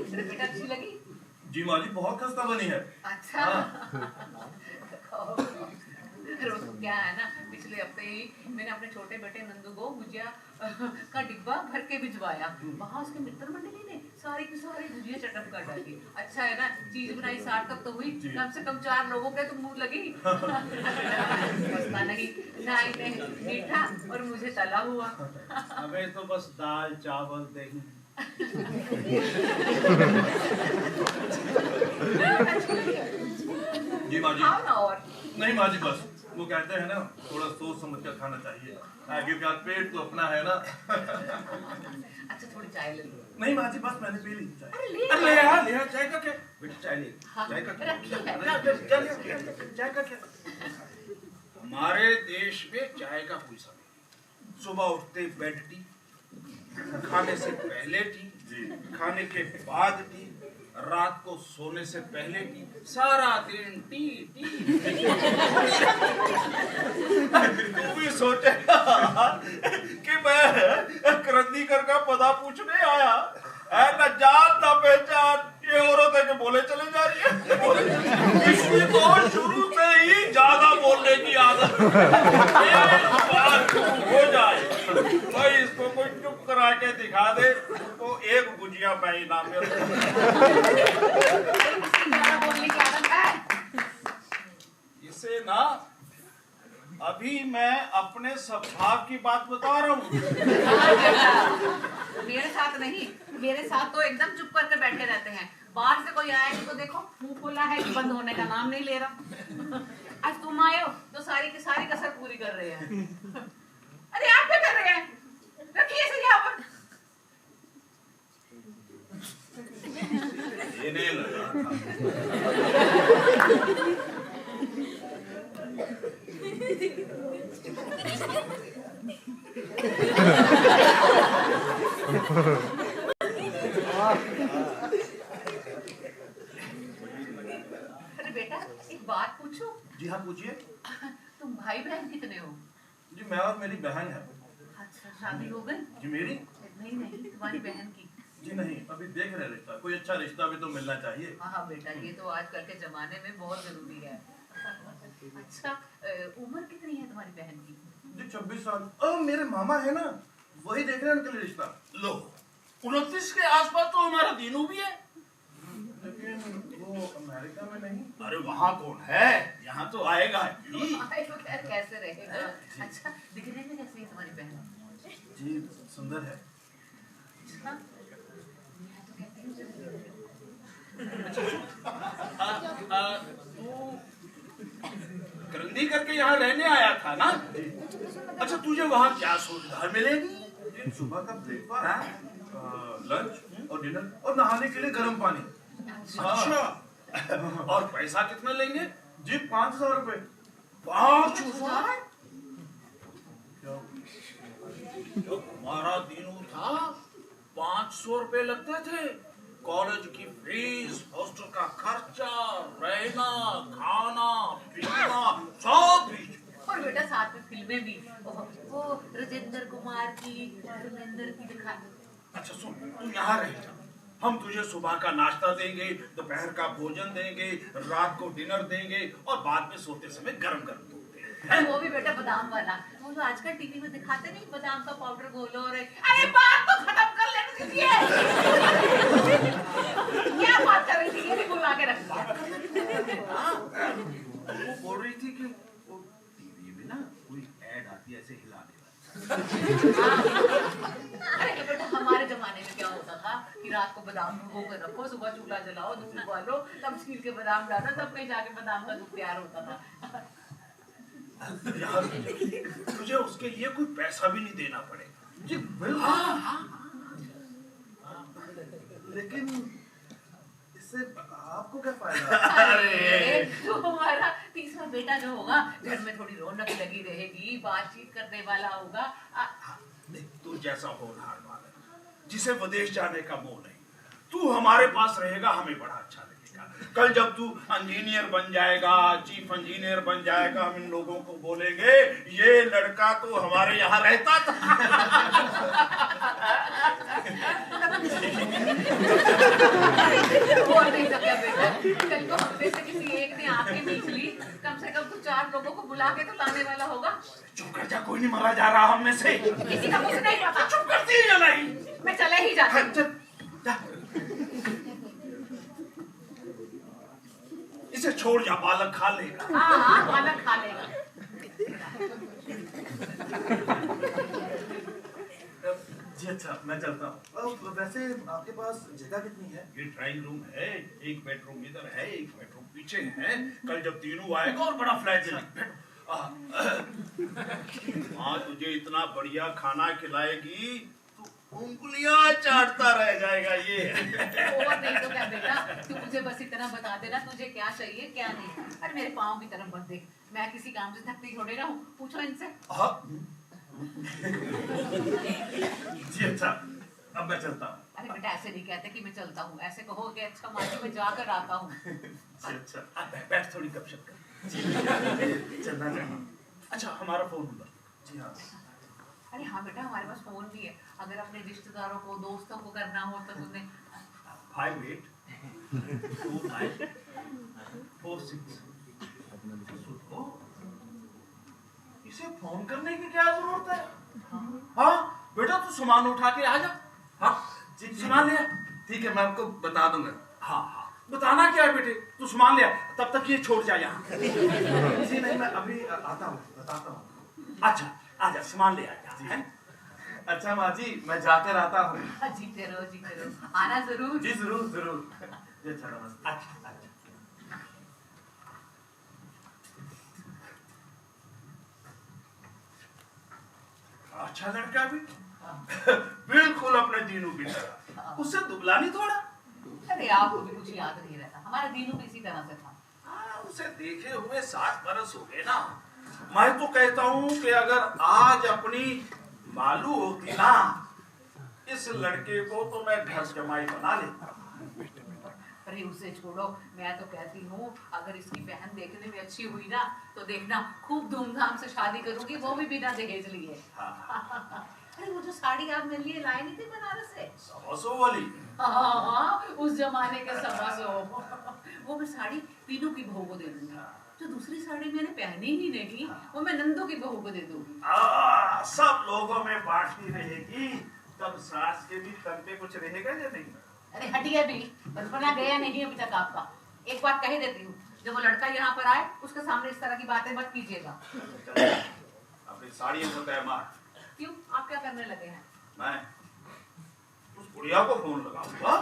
अरे बेटा अच्छी लगी? जी माँ जी बहुत खस्ता बनी है। अच्छा। खाओ। अरे वो क्या है ना, पिछले हफ्ते ही मैंने अपने छोटे बेटे नंदू को गुजिया का डिब्बा भर के भिजवाया। वहाँ उसके मित्र मंडली ने सारी की सारी गुजिया चटक कर डाली। अच्छा है ना, चीज बनाई सार्थक तो हुई, कम से कम 4 लोगों के तो मुंह लगी। पता नहीं, ना इन्हें मीठा और मुझे तला हुआ। हमें तो बस दाल चावल दही। जी माँ जी। खाओ ना और। नहीं माँ जी बस, वो कहते हैं ना थोड़ा सोच समझ कर खाना चाहिए, क्योंकि आज पेट तो अपना है ना। अच्छा थोड़ी चाय ले लो। नहीं माँ जी बस मैंने पी ली चाय। अरे ले अरे ले यार चाय का क्या बेटा, चाय ले, हाँ, चाय का क्या? रखी है। चाय का क्या? हमारे देश में चाय का कोई समय नहीं। सुबह उठते बेड टी, खाने से पहले टी, खाने के बाद टी, रात को सोने से पहले टी, सारा दिन टी टी। तू भी सोचेगा कि मैं करंदीकर का पता पूछने आया है, न जान न पहचान, ये औरत है कि बोले चले जा रही है। इसकी तो शुरू से ही ज्यादा बोलने की आदत है। एक बात हो जाए भाई इसको कोई चुप करा के दिखा दे तो एक गुजिया मैं इनाम में ज्यादा बोलने की आदत है। इसे ना अभी मैं अपने स्वभाव की बात बता रहा हूँ। मेरे साथ नहीं, मेरे साथ तो एकदम चुप करके बैठे रहते हैं। बाहर से कोई आएगा तो देखो मुंह खोला है कि बंद होने का नाम नहीं ले रहा। आज तुम आए हो तो सारी की सारी कसर पूरी कर रहे हैं। अरे आप क्या कर रहे हैं? रखिए इसे यहाँ पर। ये नहीं लगा अरे बेटा एक बात पूछूं? जी हाँ पूछिए। तुम भाई बहन कितने हो? जी मैं और मेरी बहन है। अच्छा शादी हो गई? जी मेरी? नहीं नहीं तुम्हारी बहन की। जी नहीं अभी देख रहे रिश्ता, कोई अच्छा रिश्ता भी तो मिलना चाहिए। हाँ बेटा ये तो आजकल के जमाने में बहुत जरूरी है। अच्छा उम्र कितनी है तुम्हारी बहन की? जी 26 साल। मेरे मामा है ना, वही देख रहे हैं उनके लिए रिश्ता। लो 29 के आसपास तो हमारा दीनू भी है। लेकिन वो अमेरिका में नहीं। अरे वहाँ कौन है, यहाँ तो आएगा ही। आए तो खैर कैसे रहेगा। अच्छा दिखने में कैसी है तुम्हारी बहन? जी सुंदर है। अच्छा मैं तो कहती हूँ तू करंदी करके यहाँ रहने आया था ना? अच्छा तुझे वहाँ क्या सुविधा मिलेगी? जी सुबह का ब्रेकफास्ट, लंच और डिनर और नहाने के लिए गर्म पानी। अच्छा और पैसा कितना लेंगे? जी 500 रुपए। 5,000? जो हमारा दिनू था 500 रुपए लगते थे। कॉलेज की फीस, हॉस्टल का खर्चा, रहना, खाना, पीना सब बीच में। और बेटा साथ में फिल्में भी। वो राजेंद्र कुमार की, धर्मेंद्र की दिखा। अच्छा सुन, तू यहाँ रह जा, हम तुझे सुबह का नाश्ता देंगे, दोपहर का भोजन देंगे, रात को डिनर देंगे और बाद में सोते समय गरम गरम दूध देंगे। अरे वो भी बेटा बादाम वाला, वो जो आजकल टीवी में दिखाते नहीं, बादाम का पाउडर घोलो और अरे बात तो खत्म कर लेने दीजिए। क्या बात कर रही थी? ये भी बुला के रख दिया। वो बोल रही थी कि वो टीवी में ना कोई ऐड आती है ऐसे हिलाने वाली। अरे बेटा हमारे जमाने में क्या होता था कि रात को बादाम भिगो कर रखो, सुबह चूल्हा जलाओ, दूध उबालो, तब छील के बादाम डालो, तब कहीं जाके बादाम का दूध तैयार होता था। यार तुझे उसके लिए कोई पैसा भी नहीं देना पड़ेगा। जी बिल्कुल। लेकिन इससे आपको क्या फायदा? अरे तो हमारा तीसरा बेटा जो होगा घर में थोड़ी रौनक लगी रहेगी, बातचीत करने वाला होगा। देख तू जैसा होनहार वाला है, जिसे विदेश जाने का मोह नहीं, तू हमारे पास रहेगा, हमें बड़ा अच्छा लगेगा। कल जब तू इंजीनियर बन जाएगा, चीफ इंजीनियर बन जाएगा, हम इन लोगों को बोलेंगे ये लड़का तो हमारे यहाँ रहता था। बोल नहीं सका बेटा, कल को हम में से किसी एक ने आंखें मीच ली, कम से कम तो 4 लोगों को बुला के तो लाने वाला होगा। चुप कर जा, कोई नहीं मारा जा रहा हम में से। किसी का कुछ नहीं पता। चुप करती है या नहीं? मैं चले ही जाती हूँ। चल, जा। इसे छोड़ जा, बालक खा लेगा। हाँ पालक खा लेगा। जी अच्छा, मैं चलता हूँ। वैसे आपके पास जगह कितनी है? ये ड्राइंग रूम है, एक बेडरूम इधर है, एक बेडरूम पीछे है। कल जब तीनों आएगा और बड़ा फ्लैट है। माँ तुझे इतना बढ़िया खाना खिलाएगी तो उंगलियां चाटता रह जाएगा ये। और नहीं तो क्या बेटा, तू मुझे बस इतना बता देना तुझे क्या चाहिए क्या नहीं। अरे मेरे पाँव की तरफ मत देख, मैं किसी काम से थकती थोड़ी ना हूँ, पूछो इनसे। जी अच्छा, अब मैं चलता हूँ। अरे बेटा ऐसे नहीं कहते कि मैं चलता हूँ, ऐसे कहो कि अच्छा माँ जी मैं जाकर आता हूँ। जी अच्छा, बैठ थोड़ी गपशप कर। जी चलना चाहिए। अच्छा हमारा फोन नंबर? जी हाँ। अरे हाँ बेटा, हमारे पास फोन भी है, अगर अपने रिश्तेदारों को दोस्तों को करना हो तो तुमने 582946। इसे फोन करने की क्या जरूरत है? हाँ बेटा तू सामान उठा के आ जा। हाँ जी सामान ले आ। ठीक है, मैं आपको बता दूंगा। हाँ हाँ बताना क्या है बेटे, तू सामान ले आ, तब तक ये छोड़ जा यहाँ। जी नहीं, मैं अभी आता हूँ, बताता हूँ। अच्छा आजा सामान ले आ जा। अच्छा माँ जी, मैं जाकर आता हूँ। जीते रहो, आना जरूर। जी जरूर जरूर। जी अच्छा, नमस्ते। अच्छा अच्छा। अच्छा लड़का भी बिल्कुल अपने दीनू की तरह, उससे दुबला नहीं थोड़ा। अरे आपको भी कुछ याद नहीं रहता, हमारा दीनू भी इसी तरह से था। हाँ, उसे देखे हुए 60 बरस हो गए ना। मैं तो कहता हूँ कि अगर आज अपनी मालू होती ना, इस लड़के को तो मैं घर जमाई बना लेता। अरे उसे छोड़ो, मैं तो कहती हूँ अगर इसकी बहन देखने में अच्छी हुई ना तो देखना खूब धूमधाम से शादी करूंगी, वो भी बिना दहेज लिए। अरे वो जो साड़ी आप मेरे लिए लाए नहीं थे बनारस से, 125 वाली। हाँ, उस जमाने के 125। वो मैं साड़ी तीनों की बहू को दे दूंगी, जो दूसरी साड़ी मैंने पहनी ही नहीं वो मैं नंदू की बहू को दे दूंगी। सब लोगों में बांटती रहेगी, तब सास के भी तन पे कुछ रहेगा या नहीं? अरे हटिए भी, बचपना गया नहीं अभी तक आपका। एक बात कह देती हूँ, जब वो लड़का यहाँ पर आए उसके सामने इस तरह की बातें मत कीजिएगा। अपनी साड़ी को तय मार। क्यों, आप क्या करने लगे हैं? मैं उस बुढ़िया को फोन लगाऊंगा।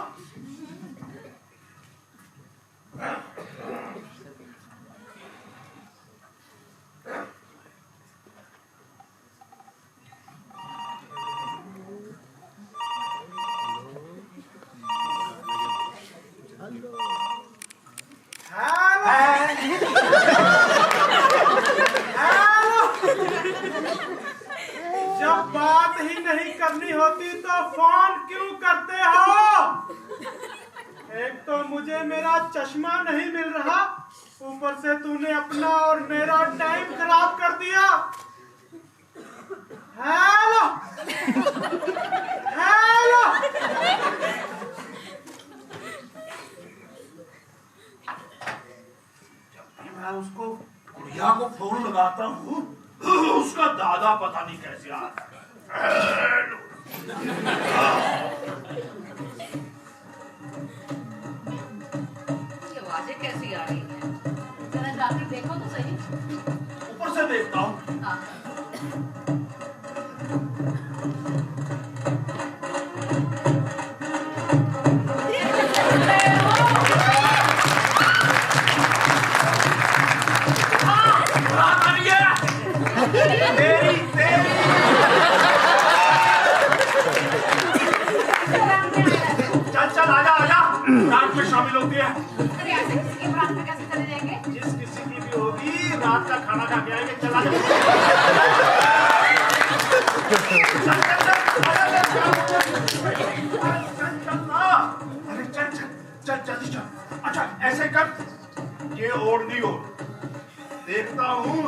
जब बात ही नहीं करनी होती तो फोन क्यों करते हो? एक तो मुझे मेरा चश्मा नहीं मिल रहा, ऊपर से तूने अपना और मेरा टाइम खराब कर दिया। हेलो हेलो, मैं उसको बुढ़िया को फोन लगाता हूँ, उसका दादा पता नहीं कैसे आता है। ये आवाजें कैसी आ रही हैं? जरा जाके देखो तो सही। ऊपर से देखता हूँ। हाँ। शामिल होती है। अरे ऐसे किसी की बारात में कैसे चले जाएंगे? जिस किसी की भी होगी रात का खाना खा के आएंगे। चला जा। अरे चल चल चल जल्दी चल। अच्छा ऐसे कर, ये ओढ़नी हो, देखता हूँ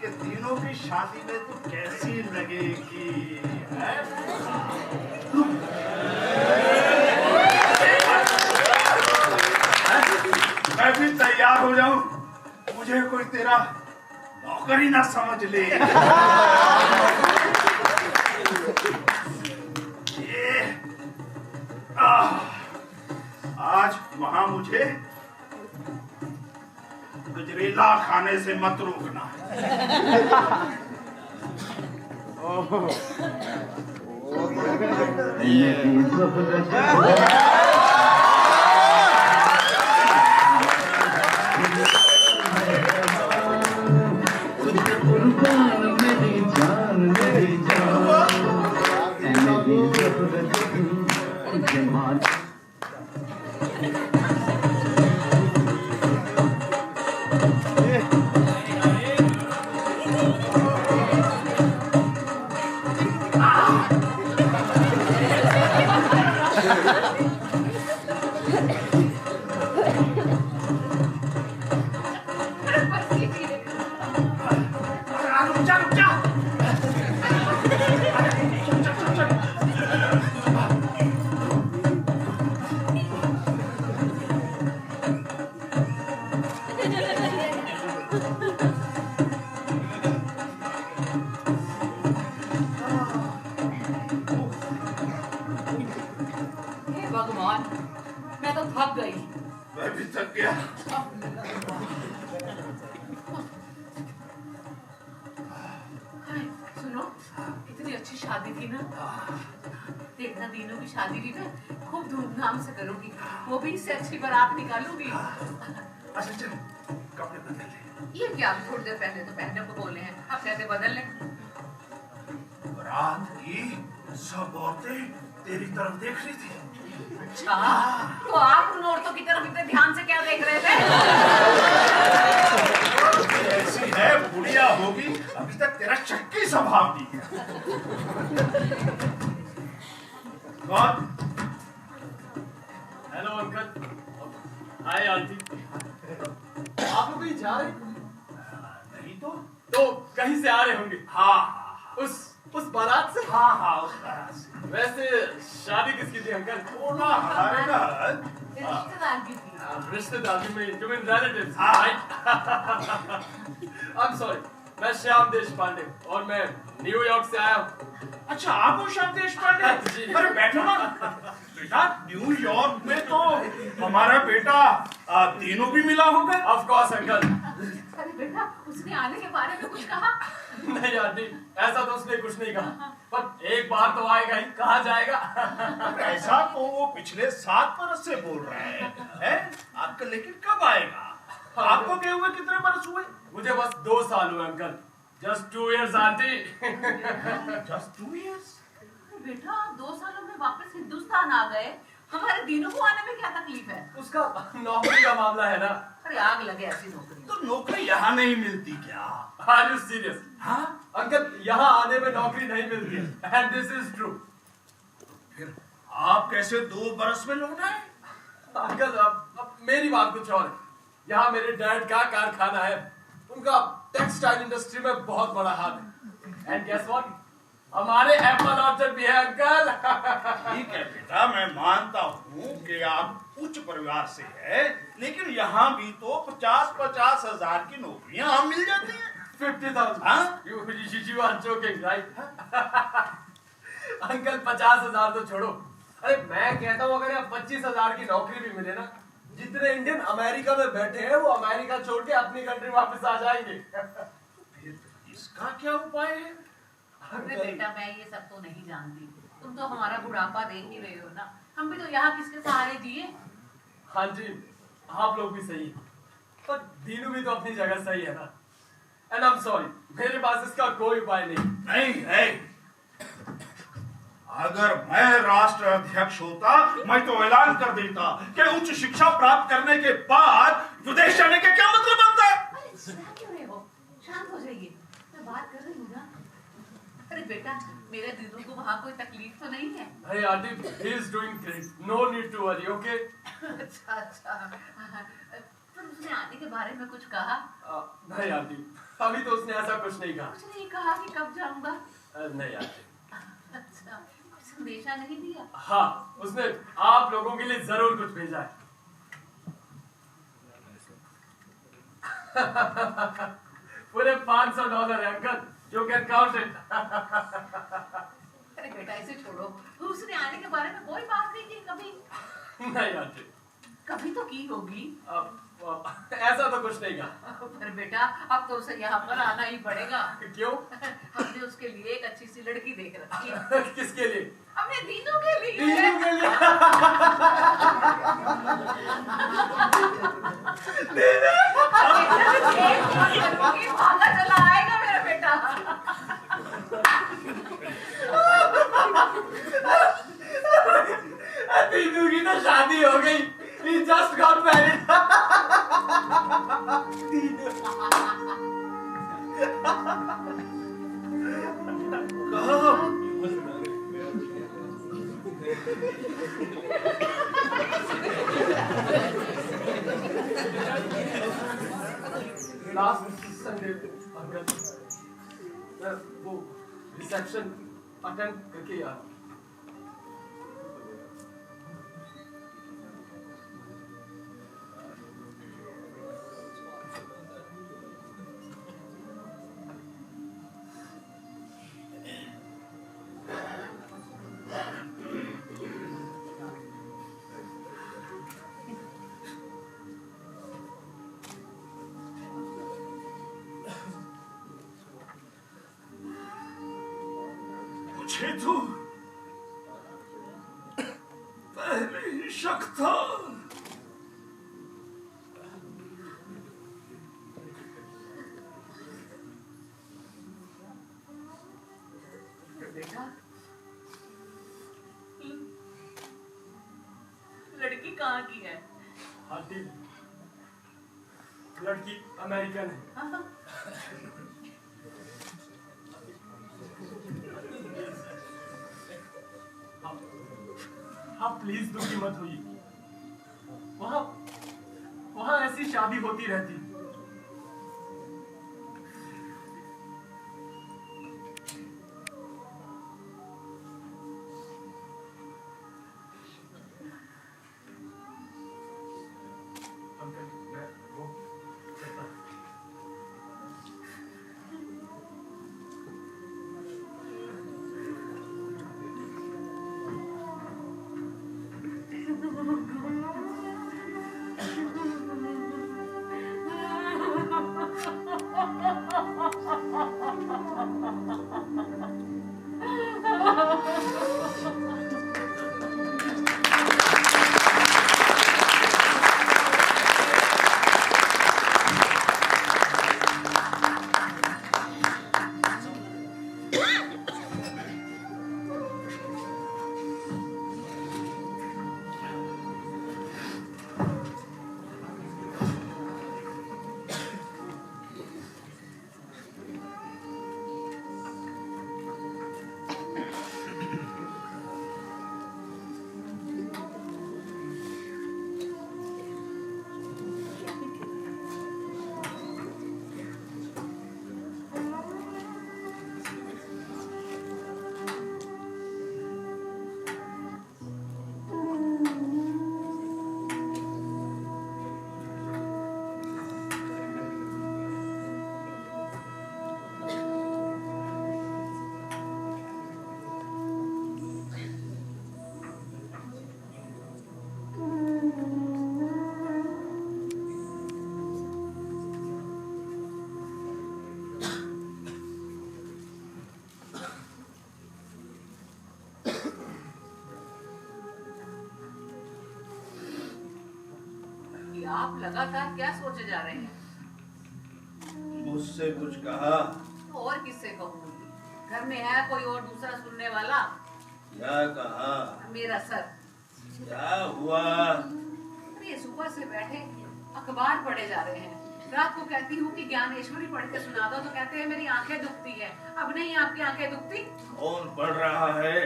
कि तीनों की शादी में तू कैसी लगेगी। मैं भी तैयार हो जाऊं, मुझे कोई तेरा नौकरी ना समझ ले। आज वहां मुझे गजरेला खाने से मत रोकना। हे भगवान, मैं तो थक गई। मैं भी थक गया। हाय, सुनो, इतनी अच्छी शादी थी ना। देखना तीनों की शादी भी ना खूब धूमधाम से करूंगी, वो भी इससे अच्छी बारात निकालूंगी। अच्छा चल, कपड़े बदल ले। ये क्या, थोड़ी देर पहले तो पहनने को बोले हैं, अब कहते बदल लें। बारात की सब औरतें तेरी तरफ देख रही थी। अच्छा, तो आप उन औरतों की तरफ इतने ध्यान से क्या देख रहे थे? ऐसी है, बुढ़िया होगी, अभी तक तेरा चक्की स्वभाव नहीं है। कौन? Hello uncle. Hi aunty. आप लोग कहीं जा रहे? नहीं तो कहीं से आ रहे होंगे। हाँ उस बारात से। हाँ उस बारात से। वैसे शादी किसकी थी अंकल? वो ना हमारे घर रिश्तेदार की थी। रिश्तेदार में यू मीन रिलेटिव्स, हाँ। राइट? आई एम सॉरी, मैं श्याम देशपांडे और मैं न्यूयॉर्क से आया हूँ। अच्छा, आप वो श्याम देशपांडे? जी। अरे बैठो ना। बेटा, न्यूयॉर्क में तो हमारा बेटा तीनों भी मिला होगा। Of course uncle. अरे बेटा, उसने आने के बारे में कुछ कहा? नहीं आंटी, ऐसा तो उसने कुछ नहीं कहा, पर एक बार तो आएगा ही, कहाँ जाएगा? ऐसा तो वो पिछले 7 बरस से बोल रहे हैं। आपका लेकिन कब आएगा? आपको गए हुए कितने बरस हुए? मुझे बस 2 साल हुए uncle. Just 2 years aunty. Just 2 years? बेटा, आप 2 सालों में वापस हिंदुस्तान आ गए, हमारे दिनों को आने में क्या तकलीफ है? उसका नौकरी का मामला है ना। अरे आग लगे ऐसी नौकरी। तो नौकरी यहाँ नहीं मिलती क्या? Are you serious? हाँ? अंकल, यहाँ आने में नौकरी नहीं मिलती है, एंड दिस इज ट्रू। फिर आप कैसे 2 बरस में लौट आए? अंकल, अब मेरी बात कुछ और है। यहाँ मेरे डैड का कारखाना है, उनका टेक्सटाइल इंडस्ट्री में बहुत बड़ा हाथ है। एंड गेस व्हाट, हमारे एप्पल ऑर्चर्ड भी है अंकल। ठीक है बेटा, मैं मानता हूँ कि आप उच्च परिवार से है, लेकिन यहाँ भी तो 50-50 हजार की नौकरियां हम मिल जाती हैं। 50,000? हाँ? You are joking, right? Uncle, 50,000 तो छोड़ो। अरे मैं कहता हूँ, अगर यहाँ 25,000 की नौकरी भी मिले ना, जितने इंडियन अमेरिका में बैठे हैं वो अमेरिका छोड़ के अपनी कंट्री वापस आ जाएंगे। फिर इसका क्या उपाय है? अरे बेटा, मैं ये सब तो नहीं जानती, तुम तो हमारा बुढ़ापा देख ही रहे हो ना। हम भी तो यहाँ किसके सहारे जिए? हाँ जी, आप लोग भी सही हैं, पर दीनू भी तो अपनी जगह सही है ना। एंड आई एम सॉरी, मेरे पास इसका कोई उपाय नहीं। नहीं है। अगर मैं राष्ट्र अध्यक्ष होता, मैं तो ऐलान कर देता कि उच्च शिक्षा प्राप्त करने के बाद विदेश जाने का क्या मतलब बनता है? अरे चिल्ला क्यों रहे हो? शांत हो जाइए, मैं बात कर रही हूँ ना। अरे बेटा, मेरे दीदू को वहाँ कोई तकलीफ तो नहीं है? Hey aunty, he is doing great. No need to worry, okay? अच्छा। पर उसने आने के बारे में कुछ कहा? नहीं आंटी, अभी तो उसने ऐसा कुछ नहीं कहा। उसने ये कहा कि कब जाऊंगा? नहीं आंटी। अच्छा, कुछ संदेशा नहीं दिया? हाँ, उसने आप लोगों के लिए जरूर कुछ भेजा है। पूरे $500 है uncle, you can count it. अरे बेटा, इसे छोड़ो, उसने आने के बारे में कोई बात नहीं की कभी? नहीं आंटी, कभी तो की होगी। ऐसा तो कुछ नहीं कहा। पर बेटा अब तो उसे यहाँ पर आना ही पड़ेगा। क्यों? हमने उसके लिए एक अच्छी सी लड़की देख रखी है। किसके लिए? हमने दीनू के लिए। दीनू के लिए? भागा चला आएगा मेरा बेटा। दीनू की तो शादी हो गई। He just got married. Last Sunday uncle मैं वो रिसेप्शन अटेंड करके आया। मुझे तो पहले ही शक था। बेटा लड़की कहाँ की है? आंटी लड़की अमेरिकन है। हाँ? हाँ प्लीज दुखी मत होइए। वहाँ ऐसी शादी होती रहती। अंकल मैं वो कहता आप लगातार क्या सोचे जा रहे हैं? मुझसे कुछ कहा? तो और किससे कहूँगी? घर में है कोई और दूसरा सुनने वाला? क्या कहा? मेरा सर। क्या हुआ? अरे सुबह से बैठे अखबार पढ़े जा रहे हैं। रात को कहती हूँ कि ज्ञानेश्वरी पढ़ के सुना दो तो कहते हैं मेरी आंखें दुखती है। अब नहीं आपकी आंखें दुखती? कौन पढ़ रहा है?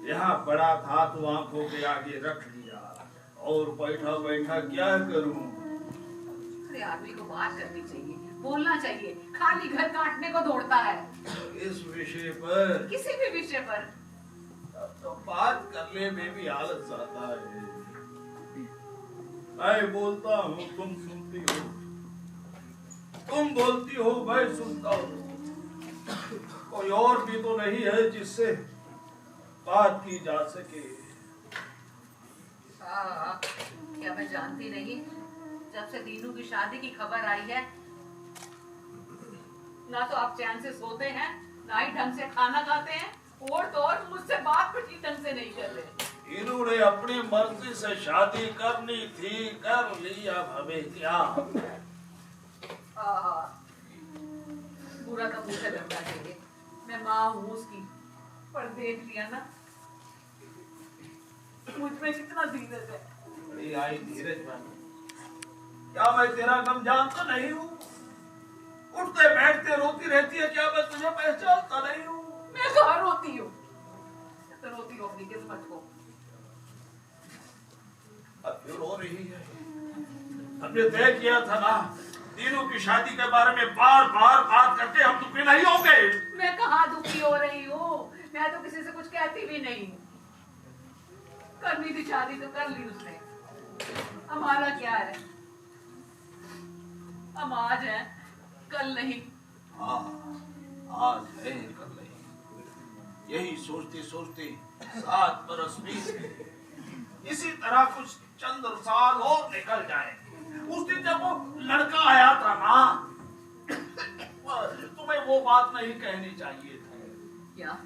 यहाँ पड़ा था तो आंखों के आगे रख लिया और बैठा बैठा क्या करूं? अरे आदमी को बात करनी चाहिए, बोलना चाहिए, खाली घर काटने को दौड़ता है। इस विषय पर? किसी भी विषय पर। अब तो बात करने में भी आलस आता है। मैं बोलता हूँ तुम सुनती हो, तुम बोलती हो मैं सुनता हूँ। कोई और भी तो नहीं है जिससे बात की जा सके। क्या मैं जानती नहीं, जब से दीनू की शादी की खबर आई है, ना तो आप चैन से सोते हैं, ना ही ढंग से खाना खाते हैं, और तो और मुझसे बात भी ठीक ढंग से नहीं कर रहे। इन्होंने अपनी मर्जी से शादी करनी थी, कर ली, अब हमें क्या। पूरा का मुझे लगना चाहिए, मैं माँ हूँ उसकी, पर देख लिया ना मुझ में कितना धीरज है। बड़ी आई धीरज वाली। क्या मैं तेरा गम जानता नहीं हूँ? उठते बैठते रोती रहती है, क्या मैं तुझे पहचानता नहीं हूँ? मैं कहाँ रोती हूँ? तो रोती हूँ अपनी किस्मत को। अब क्यों रो रही है? हमने तय किया था ना, तीनों की शादी के बारे में बार बार बात करके हम दुखी नहीं होंगे। मैं कहाँ दुखी हो रही हूँ? मैं तो किसी से कुछ कहती भी नहीं। करनी थी शादी तो कर ली उसने, हमारा क्या है? हम आज हैं, कल नहीं। हाँ, आज है कल नहीं। यही सोचते सोचते 7 बरस बीत गए। इसी तरह कुछ चंद साल और निकल जाए। उस दिन जब वो लड़का आया था ना, तुम्हें वो बात नहीं कहनी चाहिए थी। क्या?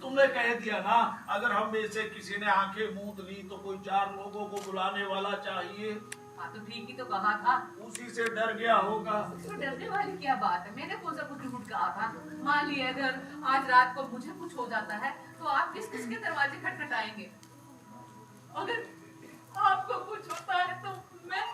तुमने कह दिया ना, अगर हम में से किसी ने आंखें मूंद ली तो कोई 4 लोगों को बुलाने वाला चाहिए। हाँ तो ठीक ही तो कहा था। उसी से डर गया होगा। तो डरने वाली क्या बात है? मैंने कौन सा कुछ झूठ कहा था? मान लिया अगर आज रात को मुझे कुछ हो जाता है तो आप किस किस के दरवाजे खटखटाएंगे? अगर आपको कुछ होता है तो मैं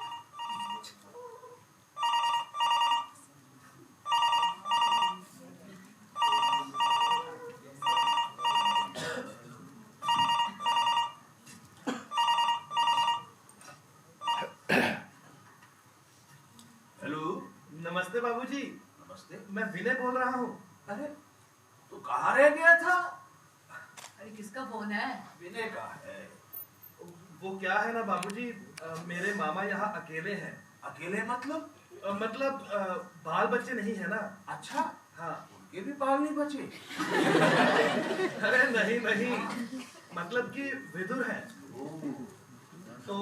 नमस्ते बाबूजी। नमस्ते। मैं विनय बोल रहा हूँ। अरे तू कहाँ रह गया था? अरे किसका फोन है? विनय का है। वो क्या है ना बाबूजी, मेरे मामा यहाँ अकेले हैं। अकेले मतलब? बाल बच्चे नहीं है ना। अच्छा, हाँ। उनके भी बाल नहीं बचे? अरे नहीं नहीं, मतलब कि विदुर है। तो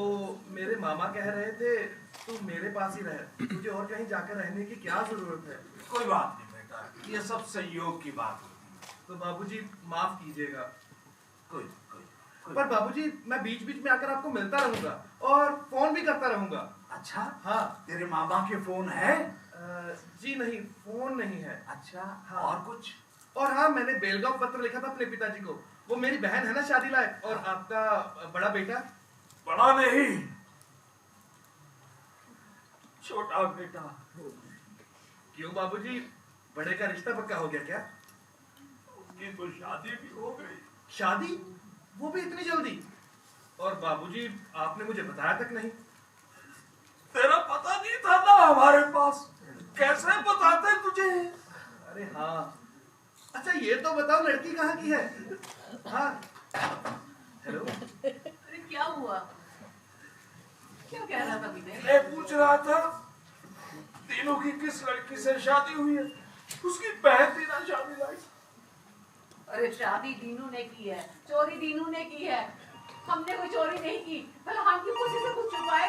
मेरे मामा कह रहे थे तू मेरे पास ही रह, तुझे और कहीं जाकर रहने की क्या जरूरत है। कोई बात नहीं बेटा, ये सब संयोग की बात होती है। तो बाबूजी माफ कीजिएगा। कोई पर बाबूजी मैं बीच बीच में आकर आपको मिलता रहूंगा और फोन भी करता रहूंगा। अच्छा, हाँ। तेरे मामा के फोन है? जी नहीं, फोन नहीं है। अच्छा, हाँ। और कुछ? और हाँ, मैंने बेलगांव पत्र लिखा था अपने पिताजी को। वो मेरी बहन है ना शादी लायक, और आपका बड़ा बेटा। बड़ा नहीं, छोटा बेटा। क्यों बाबूजी, बड़े का रिश्ता पक्का हो गया क्या? उसकी तो शादी भी हो गई। शादी? वो भी इतनी जल्दी? और बाबूजी आपने मुझे बताया तक नहीं। तेरा पता नहीं था ना हमारे पास, कैसे बताते तुझे? अरे हाँ, अच्छा ये तो बताओ लड़की कहाँ की है? हाँ हेलो। अरे क्या हुआ? क्या कह रहा था विनय? मैं पूछ रहा था तीनों की किस लड़की से शादी हुई है। उसकी बहन थी ना शादी लाई। अरे शादी दीनू ने की है, चोरी दीनू ने की है, हमने कोई चोरी नहीं की। भला हम क्यों किसी से कुछ छुपाए?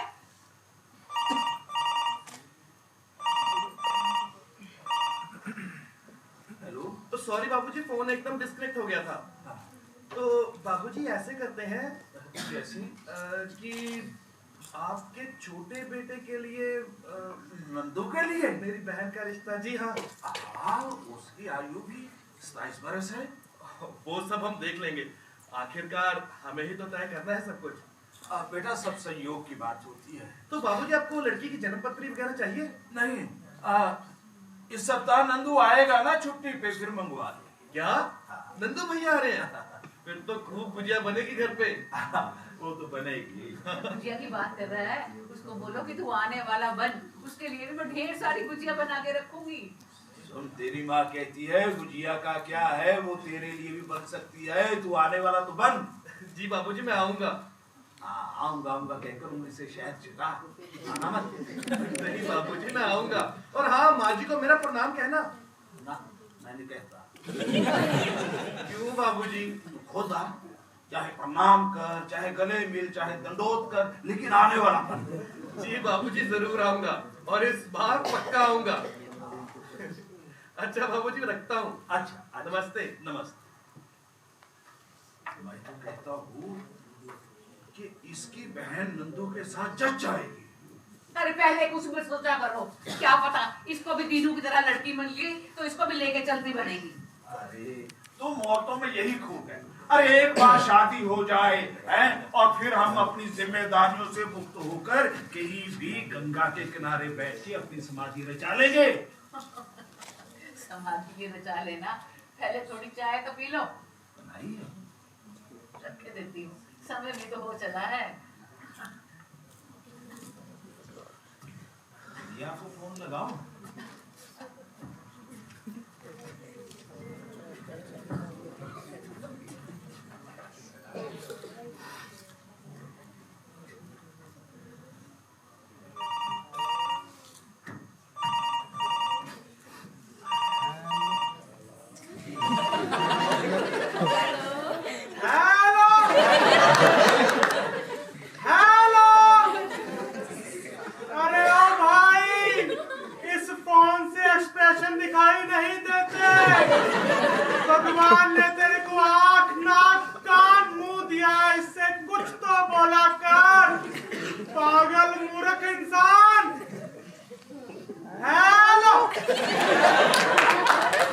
हेलो। तो सॉरी बाबूजी, फोन एकदम डिस्कनेक्ट हो गया था। तो बाबूजी ऐसे करते हैं जैसे कि आपके छोटे बेटे के लिए नंदू के लिए मेरी बहन का रिश्ता। जी हाँ। उसकी आयु भी 27 बरस है। वो सब हम देख लेंगे, आखिरकार हमें ही तो तय करना है सब कुछ। बेटा सब संयोग की बात होती है। तो बाबूजी आपको लड़की की जन्म पत्री वगैरह चाहिए? नहीं, इस सप्ताह नंदू आएगा ना छुट्टी पे, फिर मंगवा दे। क्या नंदू भैया आ रहे हैं? फिर तो खूब गुजिया बनेगी घर पे। वो तो बनेगी। गुजिया की बात कर रहा है, उसको बोलो कि तू आने वाला बन, उसके लिए भी मैं ढेर सारी गुजिया बना के रखूंगी। सुन, तेरी माँ कहती है गुजिया का क्या है, वो तेरे लिए भी बन सकती है, तू आने वाला तो बन। जी बाबूजी मैं आऊंगा। आऊंगा कहकर उंगली से शहद चिता आना मत। नहीं बाबूजी मैं आऊंगा। और हाँ, माँ जी को मेरा प्रणाम कहना। ना, मैं नहीं कहता। क्यों बाबूजी? तू खुद आ, चाहे प्रणाम कर, चाहे गले मिल, चाहे दंडोत कर, लेकिन आने वाला बन। जी बाबूजी जरूर आऊंगा और इस बार पक्का आऊंगा। अच्छा बाबूजी रखता हूँ। अच्छा नमस्ते। नमस्ते। मैं तो कहता हूँ कि इसकी बहन नंदू के साथ जज जाएगी। अरे पहले कुछ भी सोचा करो, क्या पता इसको भी दीनू की तरह लड़की मिल गई तो इसको भी लेके चलती बनेगी। अरे तो औरतों में यही खूब है। अरे एक बार शादी हो जाए हैं और फिर हम अपनी जिम्मेदारियों से मुक्त होकर कहीं भी गंगा के किनारे बैठ के अपनी समाधि रचा लेंगे। समाधि की रचा लेना, पहले थोड़ी चाय तो पी लो। नहीं रख के देती हूँ, समय भी तो हो चला है। रिया को फोन लगाओ। भगवान ने तेरे को आंख नाक कान मुंह दिया, इससे कुछ तो बोला कर, पागल मूर्ख इंसान। Hello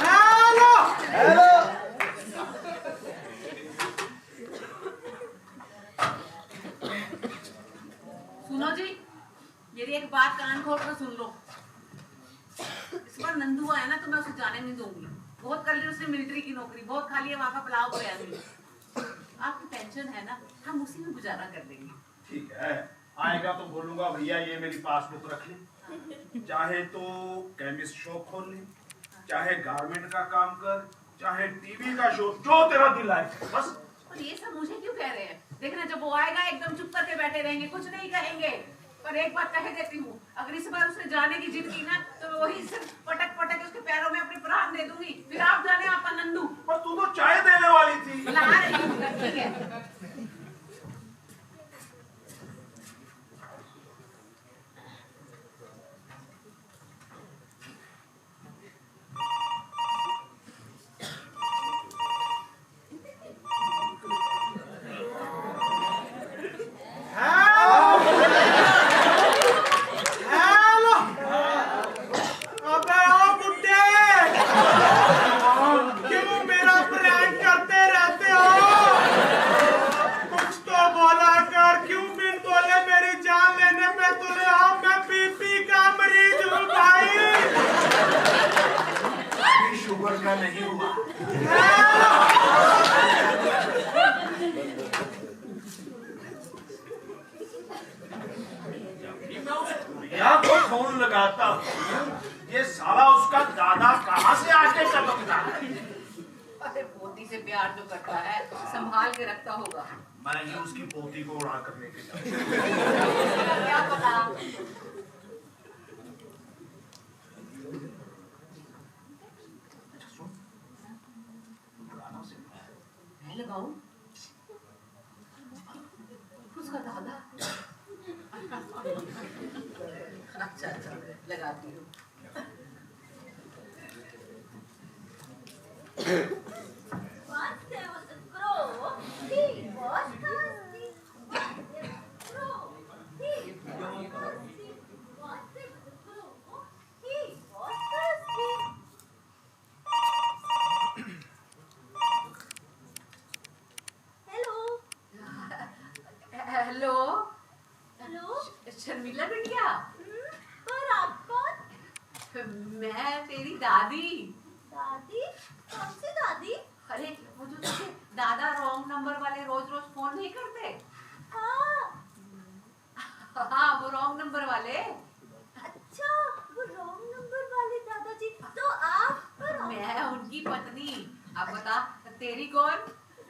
hello hello. सुनो जी, मेरी एक बात कान खोल कर सुन लो। इस बार नंदू आया ना तो मैं उसे जाने नहीं दूंगी। बहुत कर ली उसने मिलिट्री की नौकरी, बहुत खा लिया वहां का पुलाव बिरयानी। आपकी पेंशन है ना, हम उसी में गुजारा कर लेंगे। ठीक है, आएगा तो बोलूंगा भैया ये मेरी पासबुक रख ले। चाहे तो केमिस्ट शॉप खोल ले, चाहे गारमेंट का काम कर, चाहे टीवी का शो, जो तेरा दिल आए बस। और ये सब मुझे क्यों कह रहे हैं? देखना जब वो आएगा एकदम चुप करके बैठे रहेंगे, कुछ नहीं कहेंगे। पर एक बात कह देती हूँ, अगर इस बार उसने जाने की जिद की ना तो वही सिर्फ पटक पटक उसके पैरों में अपने प्राण दे दूंगी। फिर आप जाने आपका नंदू। पर तू तो चाय देने वाली थी। ला रही हूँ, ठीक है। शुगर का नहीं हुआ। रिया को फोन लगाता हूँ, ये साला उसका दादा कहाँ से आके चमकता है। अरे पोती से प्यार जो करता है संभाल के रखता होगा। मैं ही उसकी पोती को उड़ा कर लेके जाऊँ। क्या पता। मैं लगाऊं? उसका दादा। अच्छा अच्छा लगाती हूँ। हेलो हेलो शर्मिला बिटिया। पर आप कौन? मैं तेरी दादी। दादी? कौन सी दादी? अरे वो जो तुझे दादा रॉन्ग नंबर वाले रोज रोज फोन नहीं करते? हाँ हाँ वो रॉन्ग नंबर वाले। अच्छा, वो रॉन्ग नंबर वाले दादाजी। तो आप मैं उनकी पत्नी। अब बता तेरी कौन?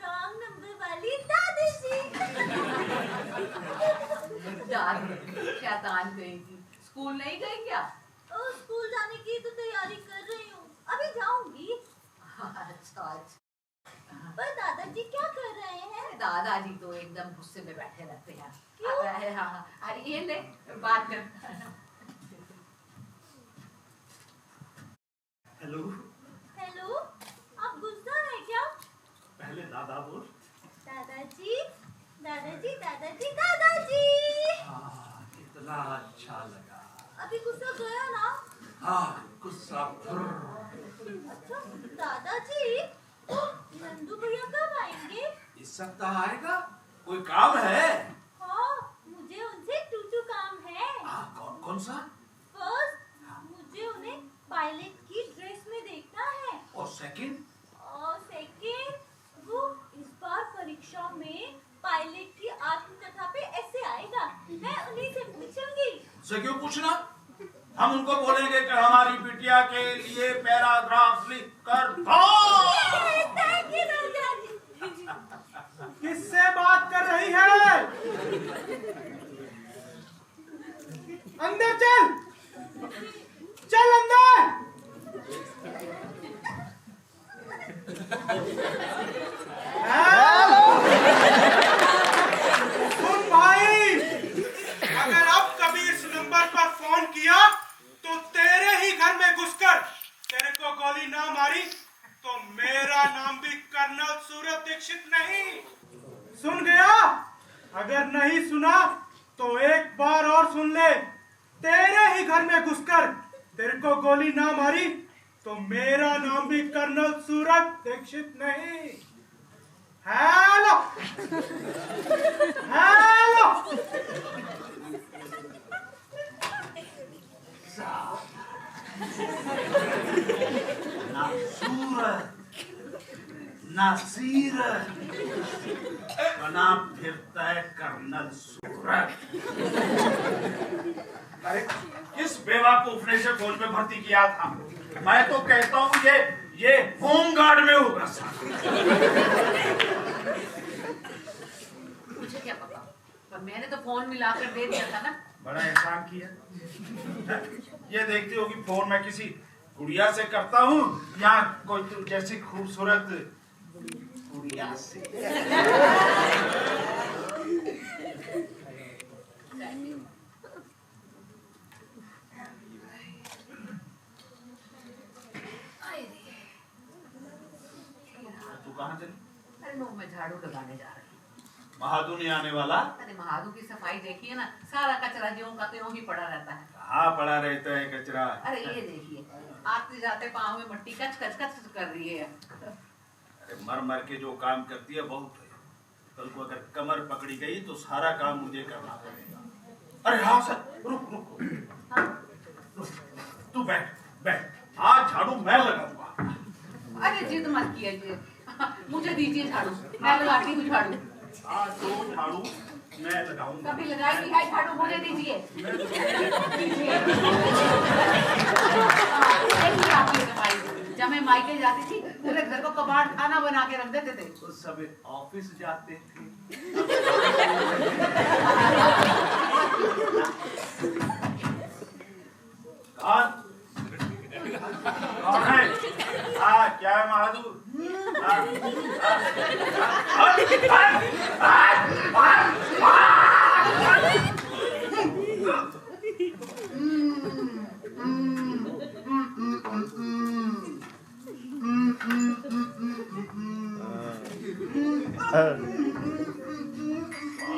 रॉन्ग नंबर वाली दादी जी। दादी शैतान कहेगी। स्कूल नहीं गई क्या? स्कूल जाने की तो तैयारी कर रही हूँ, अभी जाऊंगी। अच्छा अच्छा। पर दादाजी क्या कर रहे हैं? दादाजी तो एकदम गुस्से में बैठे रहते हैं। अरे हाँ, अरे ये ले बात कर। हेलो हेलो, आप गुस्सा है क्या? पहले दादा बोल। दादाजी, दादाजी, दादाजी, दादाजी। कितना अच्छा लगा। अभी गुस्सा गया ना? हाँ, गुस्सा। अच्छा दादाजी, तो नंदू भैया कब आएंगे? इस सप्ताह आएगा। कोई काम है? हाँ, मुझे उनसे टूटू काम है। कौन कौन सा? फर्स्ट, मुझे उन्हें पायलट की ड्रेस में देखना है। और सेकंड? और सेकंड, वो इस बार परीक्षा में पायलट की आत्मकथा पे ऐसे आएगा। मैं उन्हीं से पूछूंगी। उनसे क्यों पूछना? हम उनको बोलेंगे कि हमारी बिटिया के लिए पैराग्राफ लिख कर दो। थैंक यू दादाजी। किससे बात कर रही है? अंदर चल, चल अंदर। सुन भाई, अगर अब कभी इस नंबर पर फोन किया तो तेरे ही घर में घुसकर तेरे को गोली ना मारी तो मेरा नाम भी कर्नल सूरत दीक्षित नहीं। सुन गया? अगर नहीं सुना तो एक बार और सुन ले। तेरे ही घर में घुसकर तेरे को गोली ना मारी तो मेरा नाम भी कर्नल सूरत दीक्षित नहीं। Hello hello. ना सूरत ना सीरत, बना फिरता है कर्नल सूरत। अरे किस बेवकूफ ने इसे फौज में भर्ती किया था? मैं तो कहता हूँ ये होमगार्ड में होगा। मुझे क्या पता, पर मैंने तो फोन मिलाकर दे दिया था ना। बड़ा एहसान किया। ये देखती होगी फोन मैं किसी गुड़िया से करता हूँ या कोई तू जैसी खूबसूरत गुड़िया से। तू कहाँ चली? अरे नो, मैं झाड़ू लगाने जा रही हूँ। महादू नहीं आने वाला? अरे महादू की सफाई देखिए ना, सारा कचरा ज्यों का त्यों ही पड़ा रहता है। कहाँ पड़ा रहता है कचरा? अरे ये देखिए, आते जाते पाँव में मट्टी कच कच कच कर रही है। अरे मर मर के जो काम करती है बहुत है। कल को अगर कमर पकड़ी गई तो सारा काम मुझे करना पड़ेगा। अरे हाँ सर, रुक रुक रुक। हाँ? तू बैठ बैठ, आज झाड़ू मैं लगाऊंगा। अरे जिद मत कीजिए, मुझे दीजिए झाड़ू, मैं लगाती हूँ झाड़ू। आज तो झाड़ू मैं लगाऊंगा। कभी लगाई नहीं है झाड़ू, मुझे दीजिए। जब मैं मायके जाती थी पूरे घर को कबाड़ खाना बना के रख देते थे। तो सब ऑफिस जाते थे। कौन है? क्या है महादू?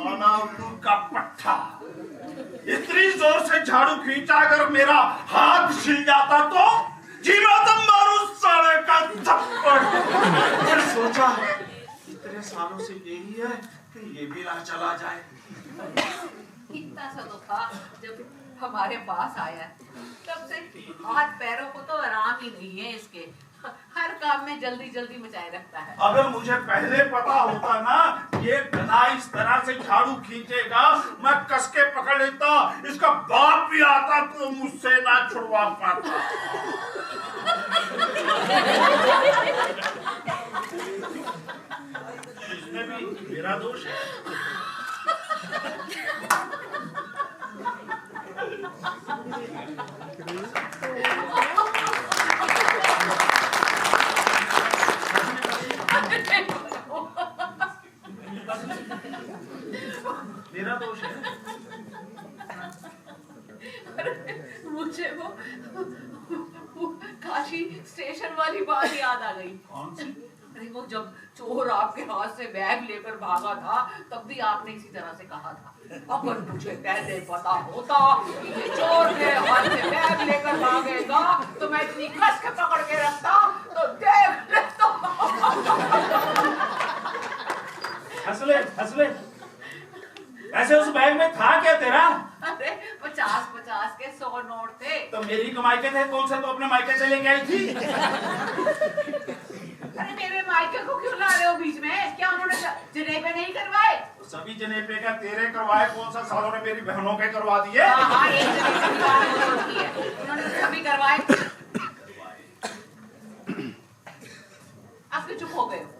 उल्लू का पट्टा, इतनी जोर से झाड़ू खींचा अगर मेरा हाथ छिल जाता तो जीवा तुम मारू साले का थप्पड़। फिर सोचा इतने सालों से यही है कि ये भी ना चला जाए। इतना सा तो था जब हमारे पास आया, तब से हाथ पैरों को तो आराम ही नहीं है इसके। हर काम में जल्दी जल्दी मचाए रखता है। अगर मुझे पहले पता होता ना ये गधा इस तरह से झाड़ू खींचेगा, मैं कस के पकड़ लेता। इसका बाप भी आता तो मुझसे ना छुड़वा पाता। इसमें भी मेरा दोष है। तेरा दोष है। मुझे वो काशी स्टेशन वाली बात याद आ गई। कौन सी? अरे वो जब चोर आपके हाथ से बैग लेकर भागा था, तब भी आपने इसी तरह से कहा था, अगर मुझे पहले पता होता कि ये चोर मेरे हाथ से बैग लेकर भागेगा तो मैं इतनी कस के पकड़ के रखता तो देख लेता। हंस ले। ऐसे उस बैग में था क्या तेरा? अरे 50-50 के 100 नोट थे। तो मेरी कमाई के थे, कौन सा तो अपने मायके से लेके आई थी? अरे मेरे मायके को क्यों ला रहे हो बीच में? क्या उन्होंने जनेबे नहीं करवाए? सभी जनेबे का तेरे करवाए, कौन सा सालों ने मेरी बहनों के करवा दिए? हाँ, एक जनेबे की बात होती है, उन्होंने सभी करवाए। आप क्यों चुप हो गए हो?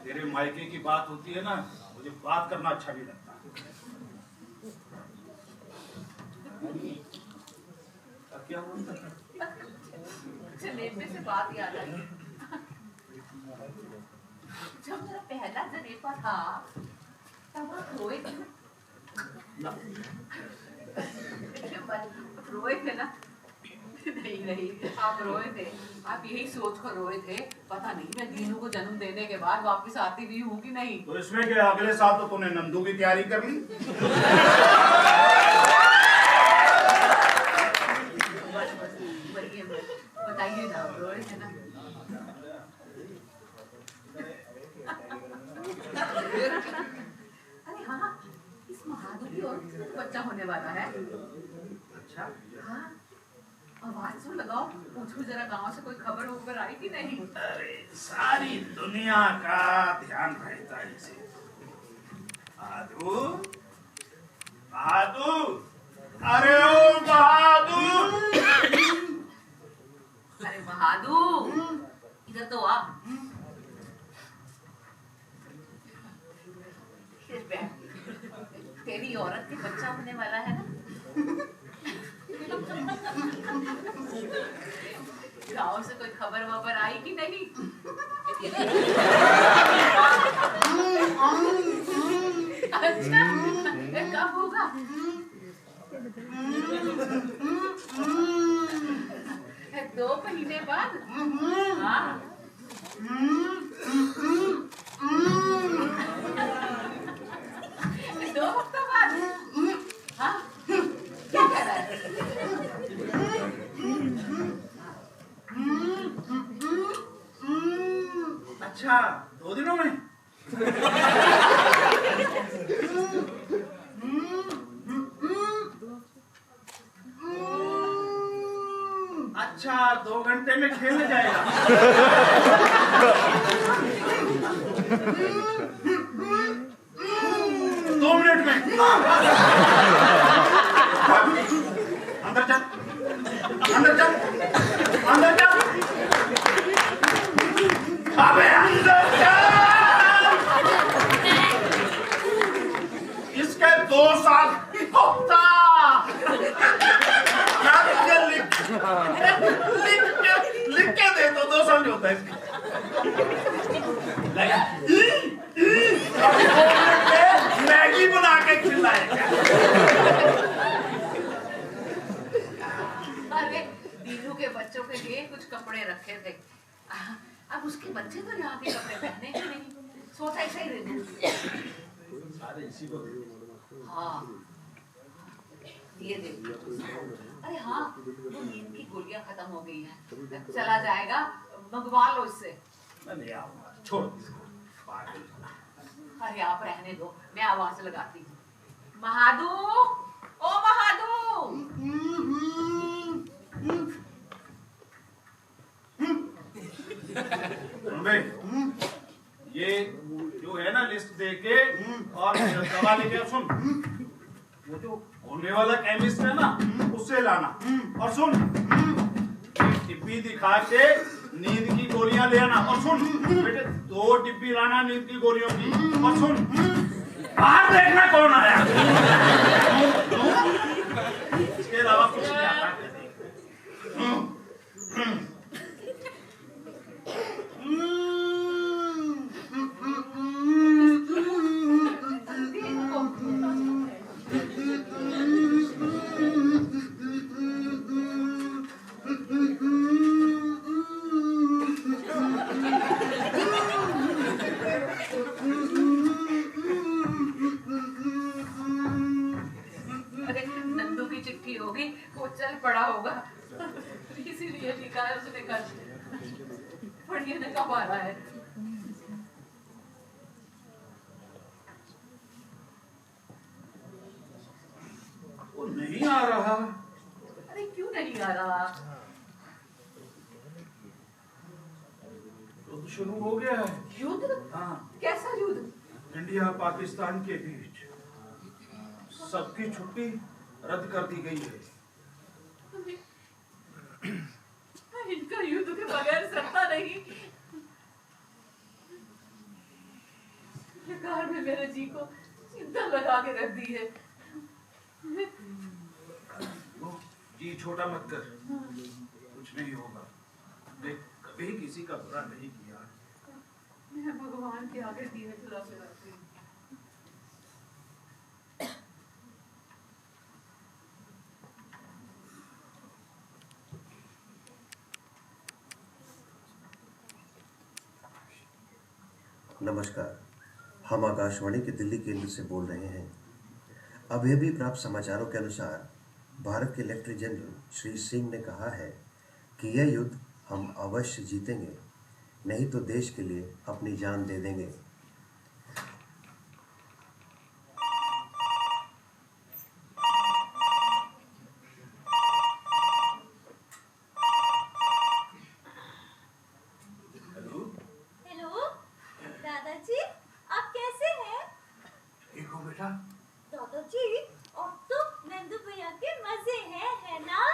तेरे मायके की बात होती है ना, मुझे बात करना अच्छा नहीं लगता। क्या बोलता है? जनेबे से बात याद आई। जब मेरा पहला जनेबा था तब आप रोए थे ना? रोए थे ना? नहीं, आप रोए थे। आप यही सोच कर रोए थे, पता नहीं मैं दीनू को जन्म देने के बाद वापस आती भी हूँ कि नहीं। तो इसमें क्या, अगले साल तो तूने नंदू की तैयारी कर ली। बताइए ना, रोए थे ना? अरे हाँ, इस महादू की और बच्चा होने वाला है। अच्छा, हाँ, आवाज तो लगाओ, पूछो जरा गांव से कोई खबर आई कि नहीं? अरे सारी दुनिया का ध्यान रहता है इसे। बहादुर, अरे ओ बहादुर। अरे बहादुर, इधर तो आ। तेरी औरत के बच्चा होने वाला है ना? गाँव से कोई खबर आई कि नहीं? अच्छा, कब होगा? दो महीने बाद? हाँ। दो हफ्ते बाद? हाँ, क्या कह रहा है? अच्छा, 2 दिनों में? अच्छा, 2 घंटे में खेलने जाएगा। 2 मिनट में। अंदर जा, अंदर जा, अंदर जा। अबे अंदर जा। इसके 2 साल होता। लिख के दे तो 2 साल नहीं होता है। मैगी बना के खिलाएगा। अरे दीनू के बच्चों के लिए कुछ कपड़े रखे थे, अब उसके बच्चे तो यहाँ के कपड़े पहने ही नहीं, सोचा ऐसा ही दे दूँ। सारे इसी को हाँ, ये दे। अरे हाँ, वो नींद की गोलियां खत्म हो गई हैं, चला जाएगा, मंगवा लो इससे। मैं ले आऊंगा, छोड़। अरे आप रहने दो, मैं आवाज लगाती हूँ। महादू, ओ महादू। ये जो है ना लिस्ट दे के और दवा लेके सुन, वो जो होने वाला केमिस्ट है ना उससे लाना, और सुन डिब्बी दिखा के नींद की गोलियां ले आना, और सुन बेटे 2 डिब्बी लाना नींद की गोलियों की, और सुन बाहर देखना कौन आया। इसके अलावा कुछ नहीं आता। कहाँ आ रहा है? वो नहीं आ रहा। अरे क्यों नहीं आ रहा? युद्ध शुरू हो गया है। युद्ध? हाँ, कैसा युद्ध? इंडिया पाकिस्तान के बीच सबकी छुट्टी रद्द कर दी गई है। इनका युद्ध के बगैर सत्ता नहीं। सरकार में मेरे जी को चिंता लगा के रख दी है। जी छोटा मत कर, कुछ नहीं होगा। देख, कभी किसी का बुरा नहीं किया। मैं भगवान के आगे दिए जलाते रहती हूँ। नमस्कार, हम आकाशवाणी के दिल्ली केंद्र से बोल रहे हैं। अभी अभी प्राप्त समाचारों के अनुसार भारत के लेफ्टिनेंट जनरल श्री सिंह ने कहा है कि यह युद्ध हम अवश्य जीतेंगे, नहीं तो देश के लिए अपनी जान दे देंगे। हेलो दादाजी, आप कैसे हैं? ठीक हो बेटा? दादाजी, अब तो नंदू भैया के मजे हैं, है ना?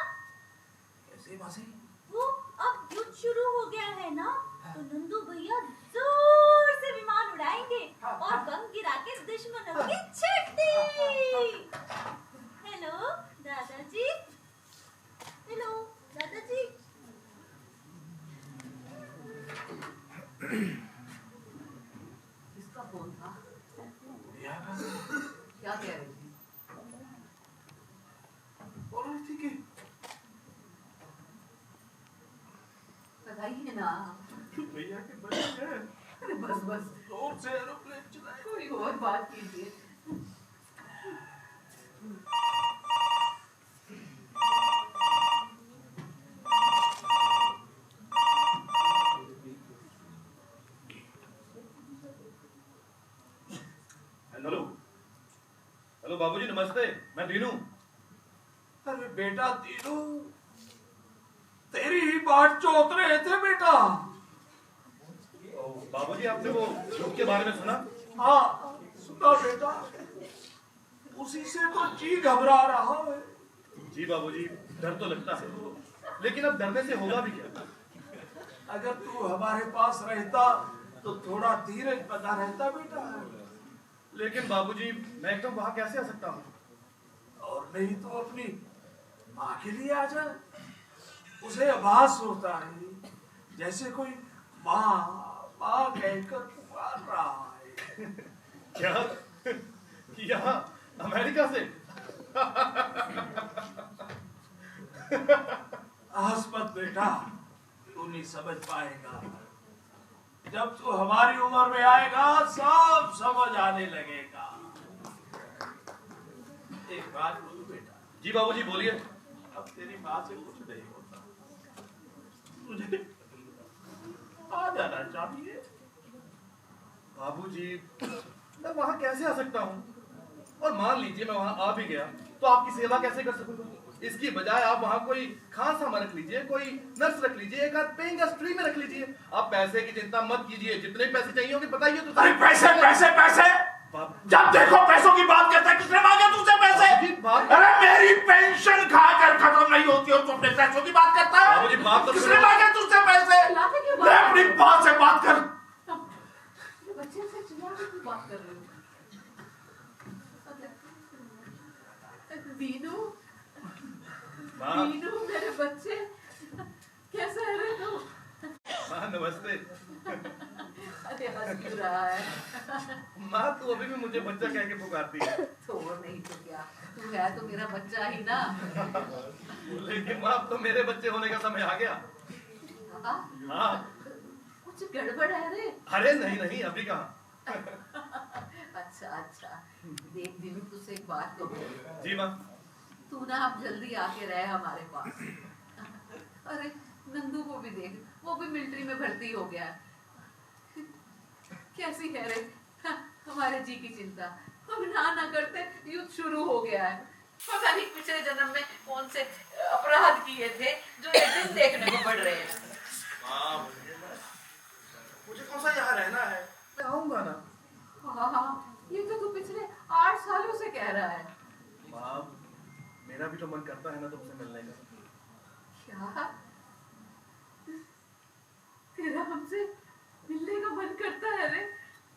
कैसे मजे? वो अब युद्ध शुरू हो गया है ना, तो नंदू भैया जोर से विमान उड़ाएंगे और बम गिरा के दुश्मनों की छुट्टी। हेलो दादाजी, हेलो दादाजी। किसका फोन था? क्या क्या कह रही थी? बोल रही थी कि बताइए ना। भैया के बच्चे हैं। अरे बस बस, जोर से एरोप्लेन चलाए। कोई और बात कीजिए। हेलो हेलो बाबूजी, नमस्ते। मैं दीनू। अरे बेटा दीनू, तेरी ही बाट चौंक रहे थे बेटा। बाबूजी, आपने वो युद्ध के बारे में सुना? हाँ सुना बेटा, उसी से तो जी घबरा रहा है। जी बाबूजी, डर तो लगता है, लेकिन अब डरने से होगा भी क्या? अगर तू हमारे पास रहता तो थोड़ा धीरज बना रहता बेटा। लेकिन बाबूजी, मैं एकदम वहां कैसे आ सकता हूँ? और नहीं तो अपनी माँ के लिए आ जा। उसे आभास होता है जैसे कोई माँ माँ कहकर पुकार रहा है। क्या? यहाँ अमेरिका से? हंस मत बेटा, तू नहीं समझ पाएगा। जब तू हमारी उम्र में आएगा सब समझ आने लगेगा। एक बात बोलूं बेटा? जी बाबूजी, बोलिए। अब तेरी माँ से कुछ नहीं होता, तुझे आ जाना चाहिए। बाबूजी, मैं वहां कैसे आ सकता हूँ? और मान लीजिए मैं वहां आ भी गया, तो आपकी सेवा कैसे कर सकूंगा? इसकी बजाय आप वहां कोई खास सामान रख लीजिए, कोई नर्स रख लीजिए, एक आध पेइंग गेस्ट फ्री में रख लीजिए। आप पैसे की चिंता मत कीजिए, जितने पैसे चाहिए होंगे बताइए तो। अरे पैसे पैसे पैसे, जब देखो पैसों की बात करता है। किसने मांगे तुझसे पैसे? अरे मेरी पेंशन खाकर खत्म नहीं होती हो, तुम अपने पैसों की बात करता है? बाबूजी, बात तो किसने मांगे तुझसे पैसे? मैं अपनी माँ से बात कर। बच्चे से चिल्ला के क्यों बात कर रहे हो? दीनू, दीनू मेरे बच्चे, कैसा है रे तू? माँ नमस्ते। अरे हंस क्यों रहा है? माँ, तू अभी भी मुझे बच्चा कह के पुकारती है। छोड़ नहीं तो क्या, तू है तो मेरा बच्चा ही ना। लेकिन माँ, अब तो मेरे बच्चे होने का समय आ गया। हाँ। कुछ गड़बड़ है रे? अरे नहीं नहीं, अभी कहाँ। अच्छा अच्छा, देख दीनू, तुझसे एक बात कहूँ। जी माँ। तू ना अब जल्दी आके रहे हमारे पास। अरे नंदू को भी देख, वो भी मिलिट्री में भर्ती हो गया है। कैसी है रे हमारे जी की चिंता। अब ना करते युद्ध शुरू हो गया है। पता नहीं पिछले जन्म में कौन से अपराध किए थे जो ये दिन देखने को पड़ रहे हैं। मुझे कौन सा यहाँ रहना है, मैं आऊंगा ना। हाँ, ये तो तू पिछले 8 सालों से कह रहा है। माँ, मेरा भी तो मन करता है ना तुमसे मिलने का। क्या तेरा हमसे मिलने का मन करता है रे?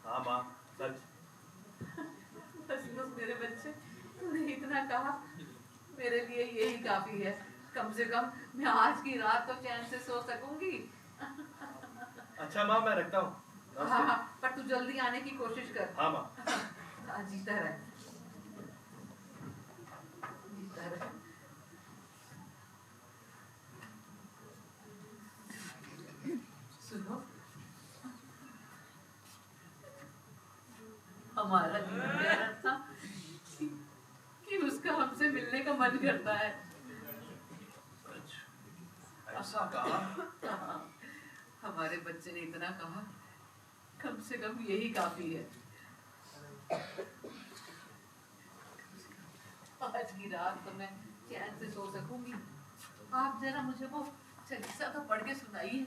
हाँ माँ, सच। बस मेरे बच्चे, तूने इतना कहा मेरे लिए यही काफी है। कम से कम मैं आज की रात तो चैन से सो सकूंगी। अच्छा माँ, मैं रखता हूँ। हाँ, पर तू जल्दी आने की कोशिश कर। हाँ माँ। जीता रहे, जीता रहे। सुनो, हमारा दिल कह रहा था कि उसका हमसे मिलने का मन करता है। ऐसा कहा? हाँ, हमारे बच्चे ने इतना कहा, कम से कम यही काफी है। आज की रात तो मैं चैन से सो सकूंगी। आप जरा मुझे वो चालीसा तो पढ़ के सुनाइए।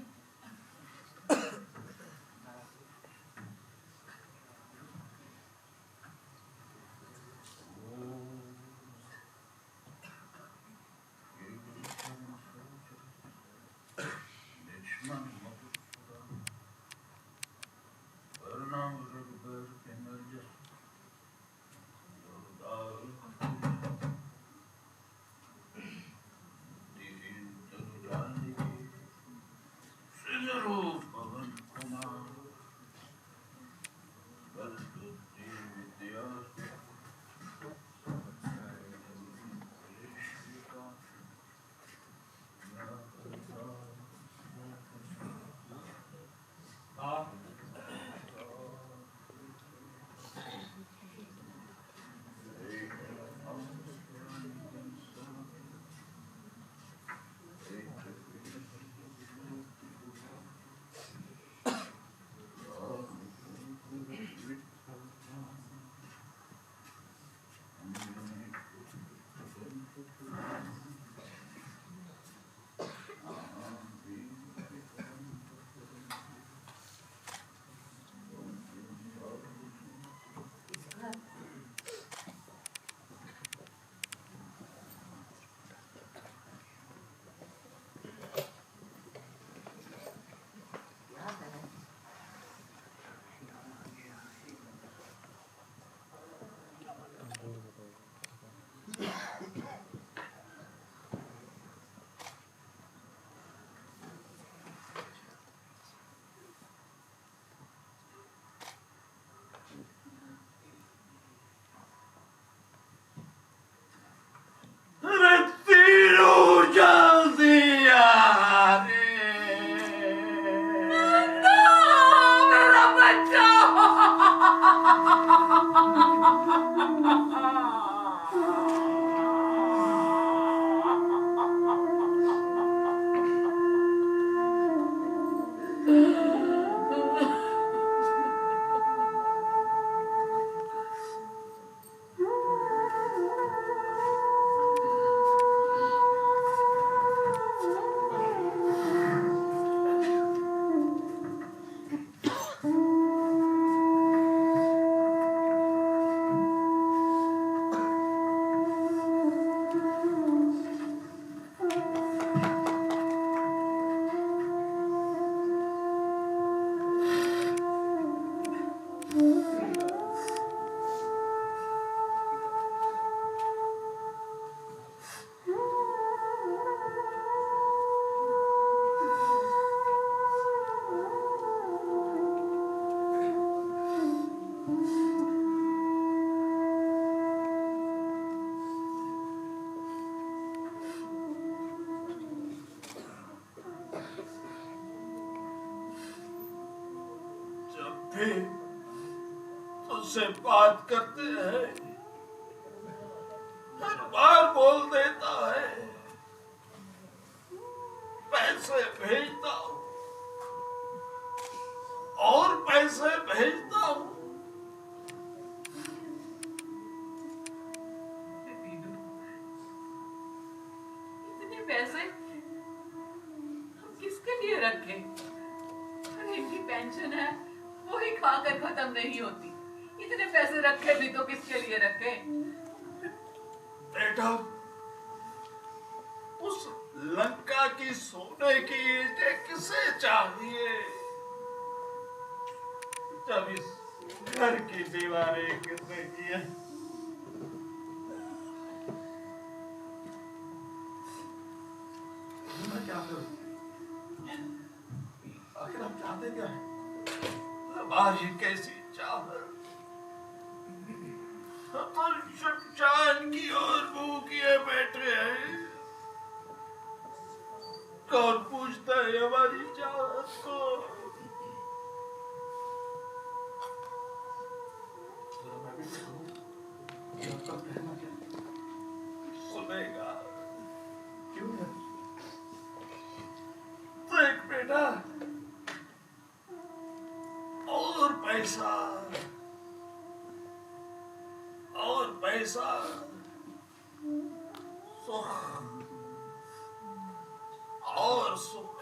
भी तुझसे बात करते हैं हर बार बोल देता है पैसे भेजता हूं और पैसे भेजता हूँ। दीनू, इतने पैसे हम किसके लिए रखें? अरे इनकी पेंशन है, वो ही खाकर खत्म नहीं होती। इतने पैसे रखे भी तो किसके लिए रखे? बेटा, उस लंका की सोने की ईंटें किसे चाहिए जब इस घर की दीवारें किसने की है? मैं क्या करूं? आखिर हम चाहते क्या है? हमारी कैसी चाहत, हम तो शमशान की ओर मुंह किए बैठे हैं। कौन पूछता है हमारी चाहत को? मैं भी क्या करूं? ये आपका कहना क्या है? सुनेगा क्यों है? देख बेटा, और पैसा और पैसा, सुख और सुख,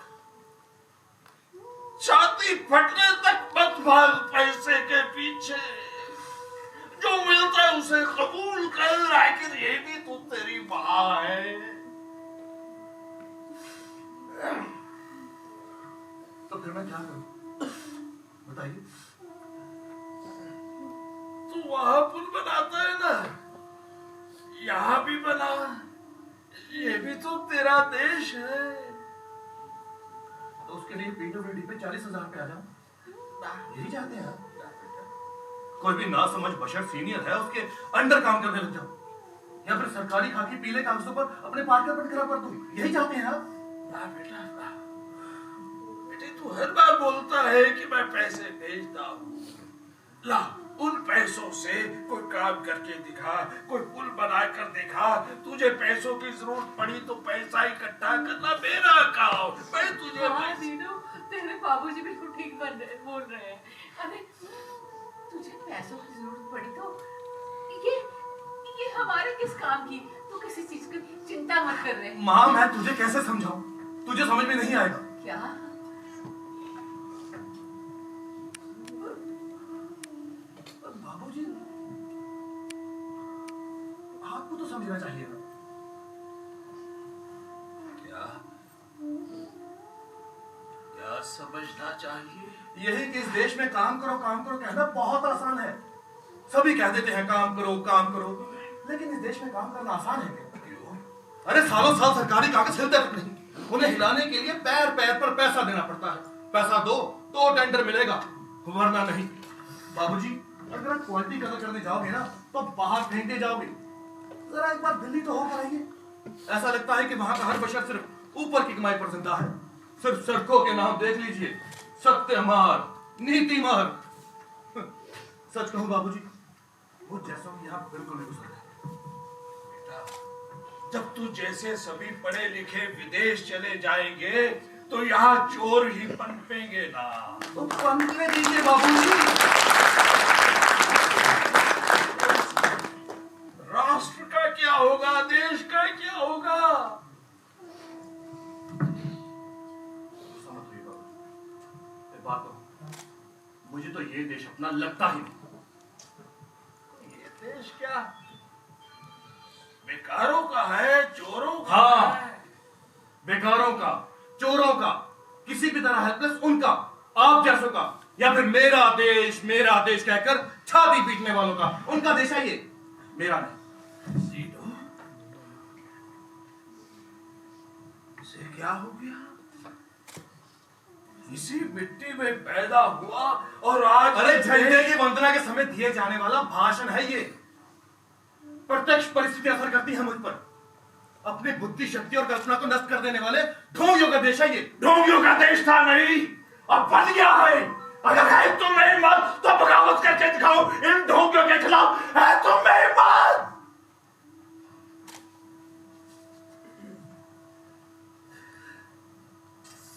छाती फटने तक मत भाग पैसे के पीछे। जो मिलता है उसे कबूल कर, आखिर ये भी तो तेरी मां है। तो फिर मैं क्या करूं? बताइए। तू वहां पुल बनाता है ना, यहां भी बना। ये भी तो तेरा देश है। तो उसके लिए पीडब्ल्यूडी पे 40,000 पे आ जाऊं? यही चाहते हैं आप? कोई भी ना समझ बशर सीनियर है, उसके अंडर काम करने लग जाऊं, या फिर सरकारी खाकी पीले कागजों पर अपने पार्टनर पर खड़ा कर दूं? यही चाहते हैं आप? ना बेटा, ना बेटे, तू हर बार बोलता है कि मैं पैसे भेजता हूँ। ला, उन पैसों से कोई काम करके दिखा, कोई पुल बनाकर दिखा। तुझे पैसों की जरूरत पड़ी तो पैसा इकट्ठा करना मेरा काम। मैं तुझे हाँ दीनू, तेरे बाबूजी बिल्कुल ठीक बोल रहे हैं। अरे तुझे पैसों की जरूरत पड़ी तो ये हमारे किस काम की? तू किसी चीज की चिंता मत कर रहे। माँ, मैं तुझे कैसे समझाऊं? तुझे समझ में नहीं आएगा। क्या? बाबूजी, आपको तो समझना चाहिए ना। क्या समझना चाहिए? यही कि इस देश में काम करो कहना बहुत आसान है। सभी कह देते हैं काम करो, लेकिन इस देश में काम करना आसान है क्या? क्यों? अरे सालों साल सरकारी कागज हिलते तक नहीं। उन्हें हिलाने के लिए पैर पैर पर पैसा देना पड़ता है। पैसा दो तो टेंडर मिलेगा, वरना नहीं। बाबूजी, अगर आप क्वालिटी कदर करने जाओगे ना तो बाहर फेंकते जाओगे। जरा एक बार दिल्ली तो होकर आइए। ऐसा लगता है कि वहां का हर बशर सिर्फ ऊपर की कमाई पर जिंदा है। सिर्फ सड़कों के नाम देख लीजिए, सत्यमार, नीतिमार। सच कहूं बाबूजी, वो जैसा यहाँ बिल्कुल नहीं गुजर रहा। बेटा, जब तू जैसे सभी पढ़े लिखे विदेश चले जाएंगे तो यहाँ चोर ही पनपेंगे ना। तो पनपने दीजिए बाबूजी। राष्ट्र का क्या होगा, देश का क्या होगा? समझ रही बाबूजी, एक बात कहूं, मुझे तो ये देश अपना लगता ही नहीं। ये देश क्या बेकारों का है, चोरों का हाँ, है। बेकारों का, चोरों का, किसी भी तरह हेल्पलेस उनका, आप जैसों का, या फिर मेरा देश कहकर छाती पीटने वालों का। उनका देश है ये, मेरा नहीं। दीनू, इसे क्या हो गया? इसी मिट्टी में पैदा हुआ और आज अरे झंडे की वंदना के समय दिए जाने वाला भाषण है ये। प्रत्यक्ष परिस्थिति असर करती है मुझ पर। अपनी बुद्धि शक्ति और कल्पना को नष्ट कर देने वाले ढोंगियों का देश है ये। ढोंगियों का देश था नहीं, अब बन गया है। अगर है तुम्हें हिम्मत तो बगावत करके दिखाओ इन ढोंगियों के खिलाफ। है तुम्हें हिम्मत?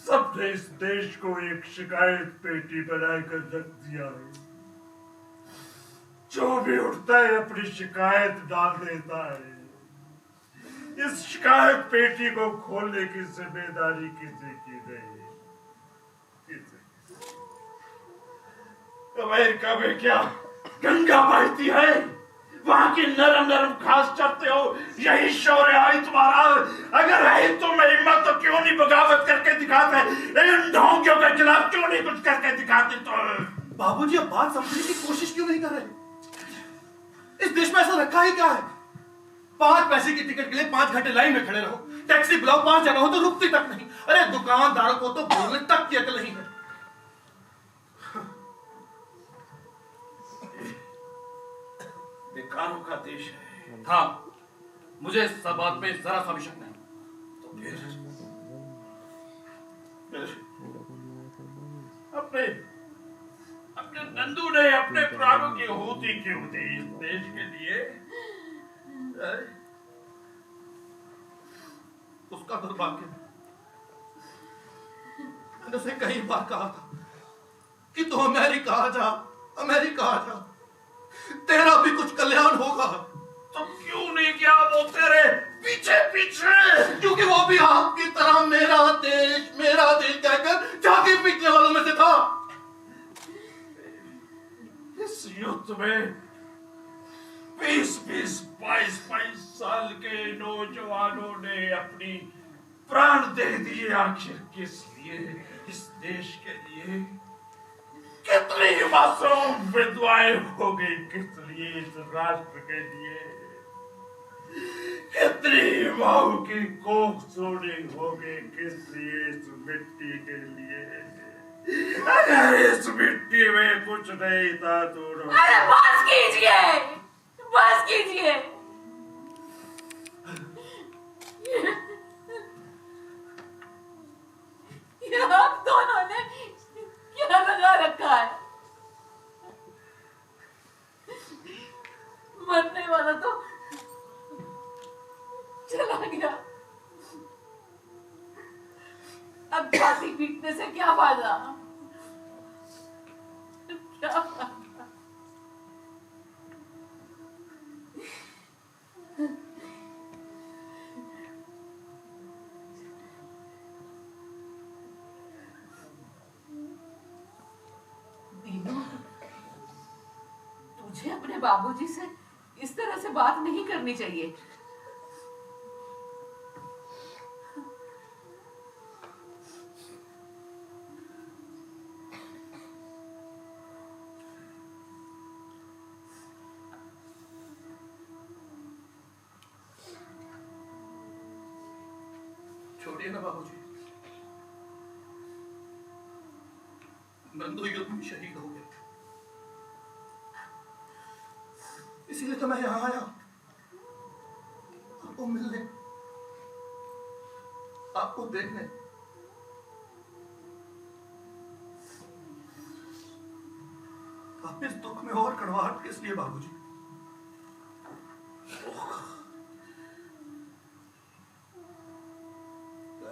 सबने इस देश को एक शिकायत पेटी बनाकर रख दिया है। जो भी उठता है अपनी शिकायत डाल देता है। इस शिकायत पेटी को खोलने की जिम्मेदारी किसी की नहीं। अमेरिका में क्या गंगा बहती है? वहां की नरम नरम घास चरते हो, यही शौर्य है तुम्हारा? अगर है तुम्हें हिम्मत तो क्यों नहीं बगावत करके दिखाते? इन ढोंगियों के खिलाफ क्यों नहीं कुछ करके दिखाते? तो बाबूजी अब बात समझने की कोशिश क्यों नहीं कर रहे? इस देश में ऐसा रखा ही क्या है? 5 पैसे की टिकट के लिए 5 घंटे लाइन में खड़े रहो, टैक्सी बुलाओ 5 जगह हो तो रुकती तक नहीं। अरे दुकानदारों को तो बोलने तक की अकल नहीं है। बेकारों का देश है। हाँ, मुझे इस सब बात पे जरा सा भी शक नहीं। तो फिर अपने अपने नंदू ने अपने प्राणों की होती क्यों दी इस देश के लिए? उसका दुर्भाग्य। मैंने उसे कई बार कहा था कि तू अमेरिका आ जा, अमेरिका आ जा, तेरा भी कुछ कल्याण होगा। तो क्यों नहीं किया वो तेरे पीछे पीछे? क्योंकि वो भी आपकी तरह मेरा देश कहकर झांकी पीटने वालों में से था। इस युद्ध में 20-20, 22-22 साल के नौजवानों ने अपनी प्राण दे दिए। आखिर किस लिए? इस देश के लिए। कितनी मासूम विधवाएं हो गई किस लिए? इस राष्ट्र के लिए। कितनी माओ की कोख सोने हो गई किस लिए? इस मिट्टी के लिए। अगर इस मिट्टी में कुछ नहीं था तो अरे बस कीजिए, बस कीजिए। ये आप दोनों ने क्या लगा रखा है? मरने वाला तो चला गया, अब छाती पीटने से क्या फायदा? क्या फायदा? दीनू, तुझे अपने बाबूजी से इस तरह से बात नहीं करनी चाहिए। छोड़िए ना बाबूजी, नंदू युद्ध में शहीद हो गए, इसीलिए तो मैं यहां आया आपको मिलने, आपको देखने। आप इस दुख में और कड़वाहट किस लिए बाबूजी?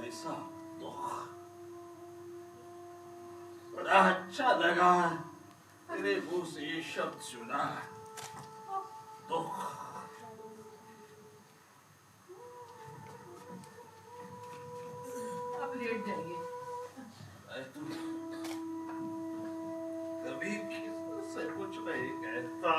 ऐसा दुख बड़ा अच्छा लगा तेरे मुंह से ये शब्द सुना। दुख। अब लेट जाइए। तुम कभी किसी से कुछ नहीं कहता।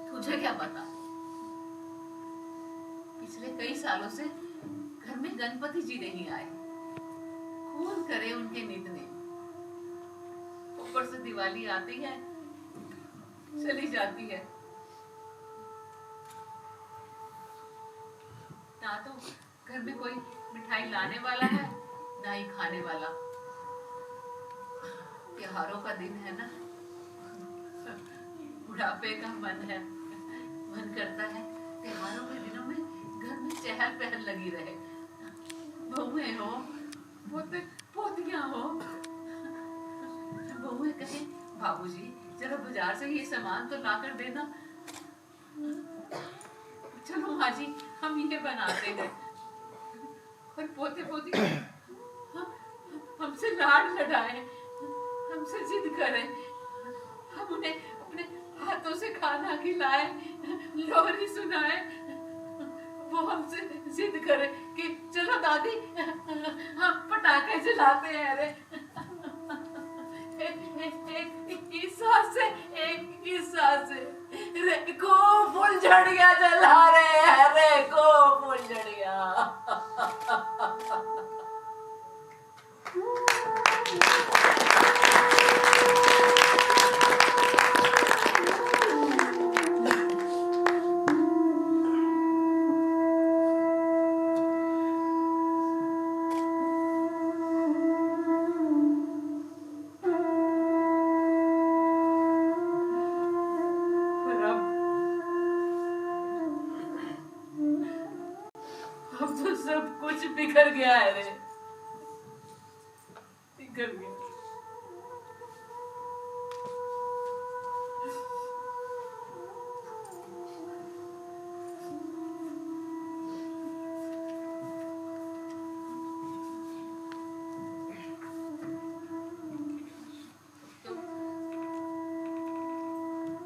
तुझे क्या पता, पिछले कई सालों से घर में गणपति जी नहीं आए। कौन करे उनके निधने? ऊपर से दिवाली आती है, चली जाती है, ना तो घर में कोई मिठाई लाने वाला है, ना ही खाने वाला। त्योहारों का दिन है ना, बुढ़ापे का मन है, मन करता है त्योहारों के दिनों में घर में चहल पहल लगी रहे। बहुएं हो, पोते पोतियां हो, बहुएं कहे बाबूजी जरा बाजार से ये सामान तो ला कर देना। चलो माँ जी हम ये बनाते हैं। और पोते पोती हमसे लाड लड़ाए, हमसे जिद करें, हम उन्हें अपने हाथों से खाना खिलाए, लोरी सुनाए, वो हमसे जिद करे कि चलो दादी हम पटाखे जलाते हैं। अरे एक सांस से एक ही सांस से रे को फुलझड़ियां जला रहे हैं, रे को फुलझड़ियां। अब तो सब कुछ बिखर गया है रे, बिखर गया।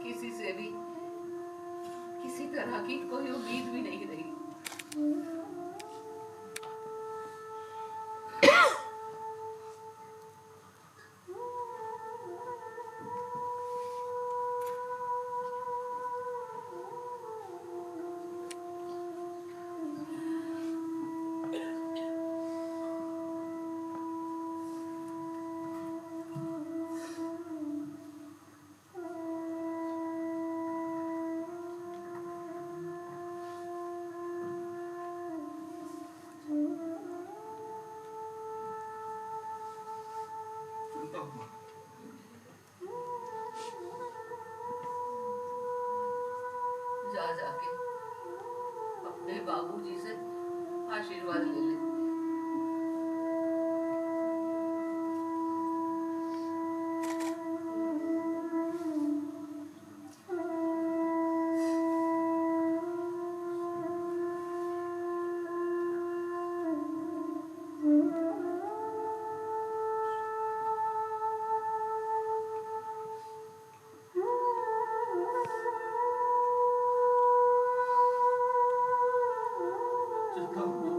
किसी से भी किसी तरह की कोई उम्मीद भी नहीं रही। जा जाके अपने बाबूजी से आशीर्वाद ले ले। चलता हूँ।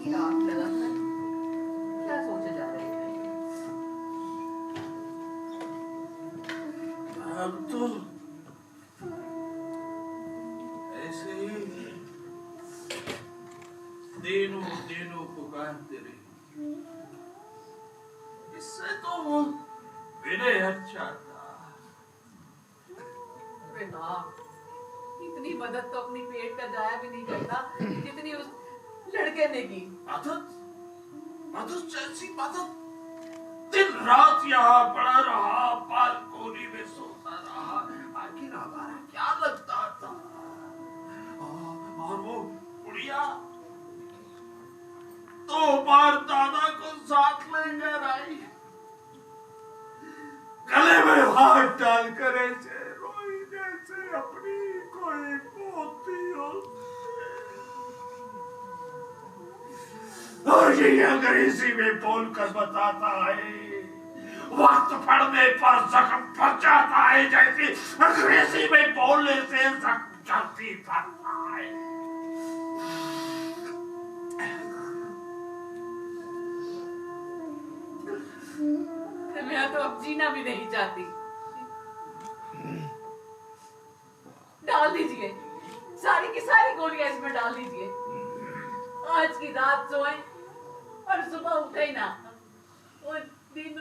की आग लगाकर क्या सोचे जा रहे थे? अब तो ऐसे ही दिनों पुकारते रहे। इससे तो वो विनय अच्छा था। अरे ना, इतनी मदद तो अपनी पेट का जाया भी नहीं करता जितनी उस लड़के ने की। मदद जैसी मदद। दिन रात यहाँ पड़ा रहा, बालकोनी में सोता रहा। आखिर हमारा क्या लगता था? और वो बुढ़िया 2 बार दादा को साथ लेकर आई, गले में हाथ डालकर ऐसे रोई जैसे अपनी कोई पोती हो। और ये अंग्रेजी में बोलकर बताता है, वक्त पड़ने पर जख्म फट जाता है, जैसे अंग्रेजी में बोलने से जख्म जल्दी फटता है। मैं तो अब जीना भी नहीं चाहती। डाल दीजिए, सारी की सारी गोलियां इसमें डाल दीजिए। आज की रात सोए और सुबह उठे ना, और दिन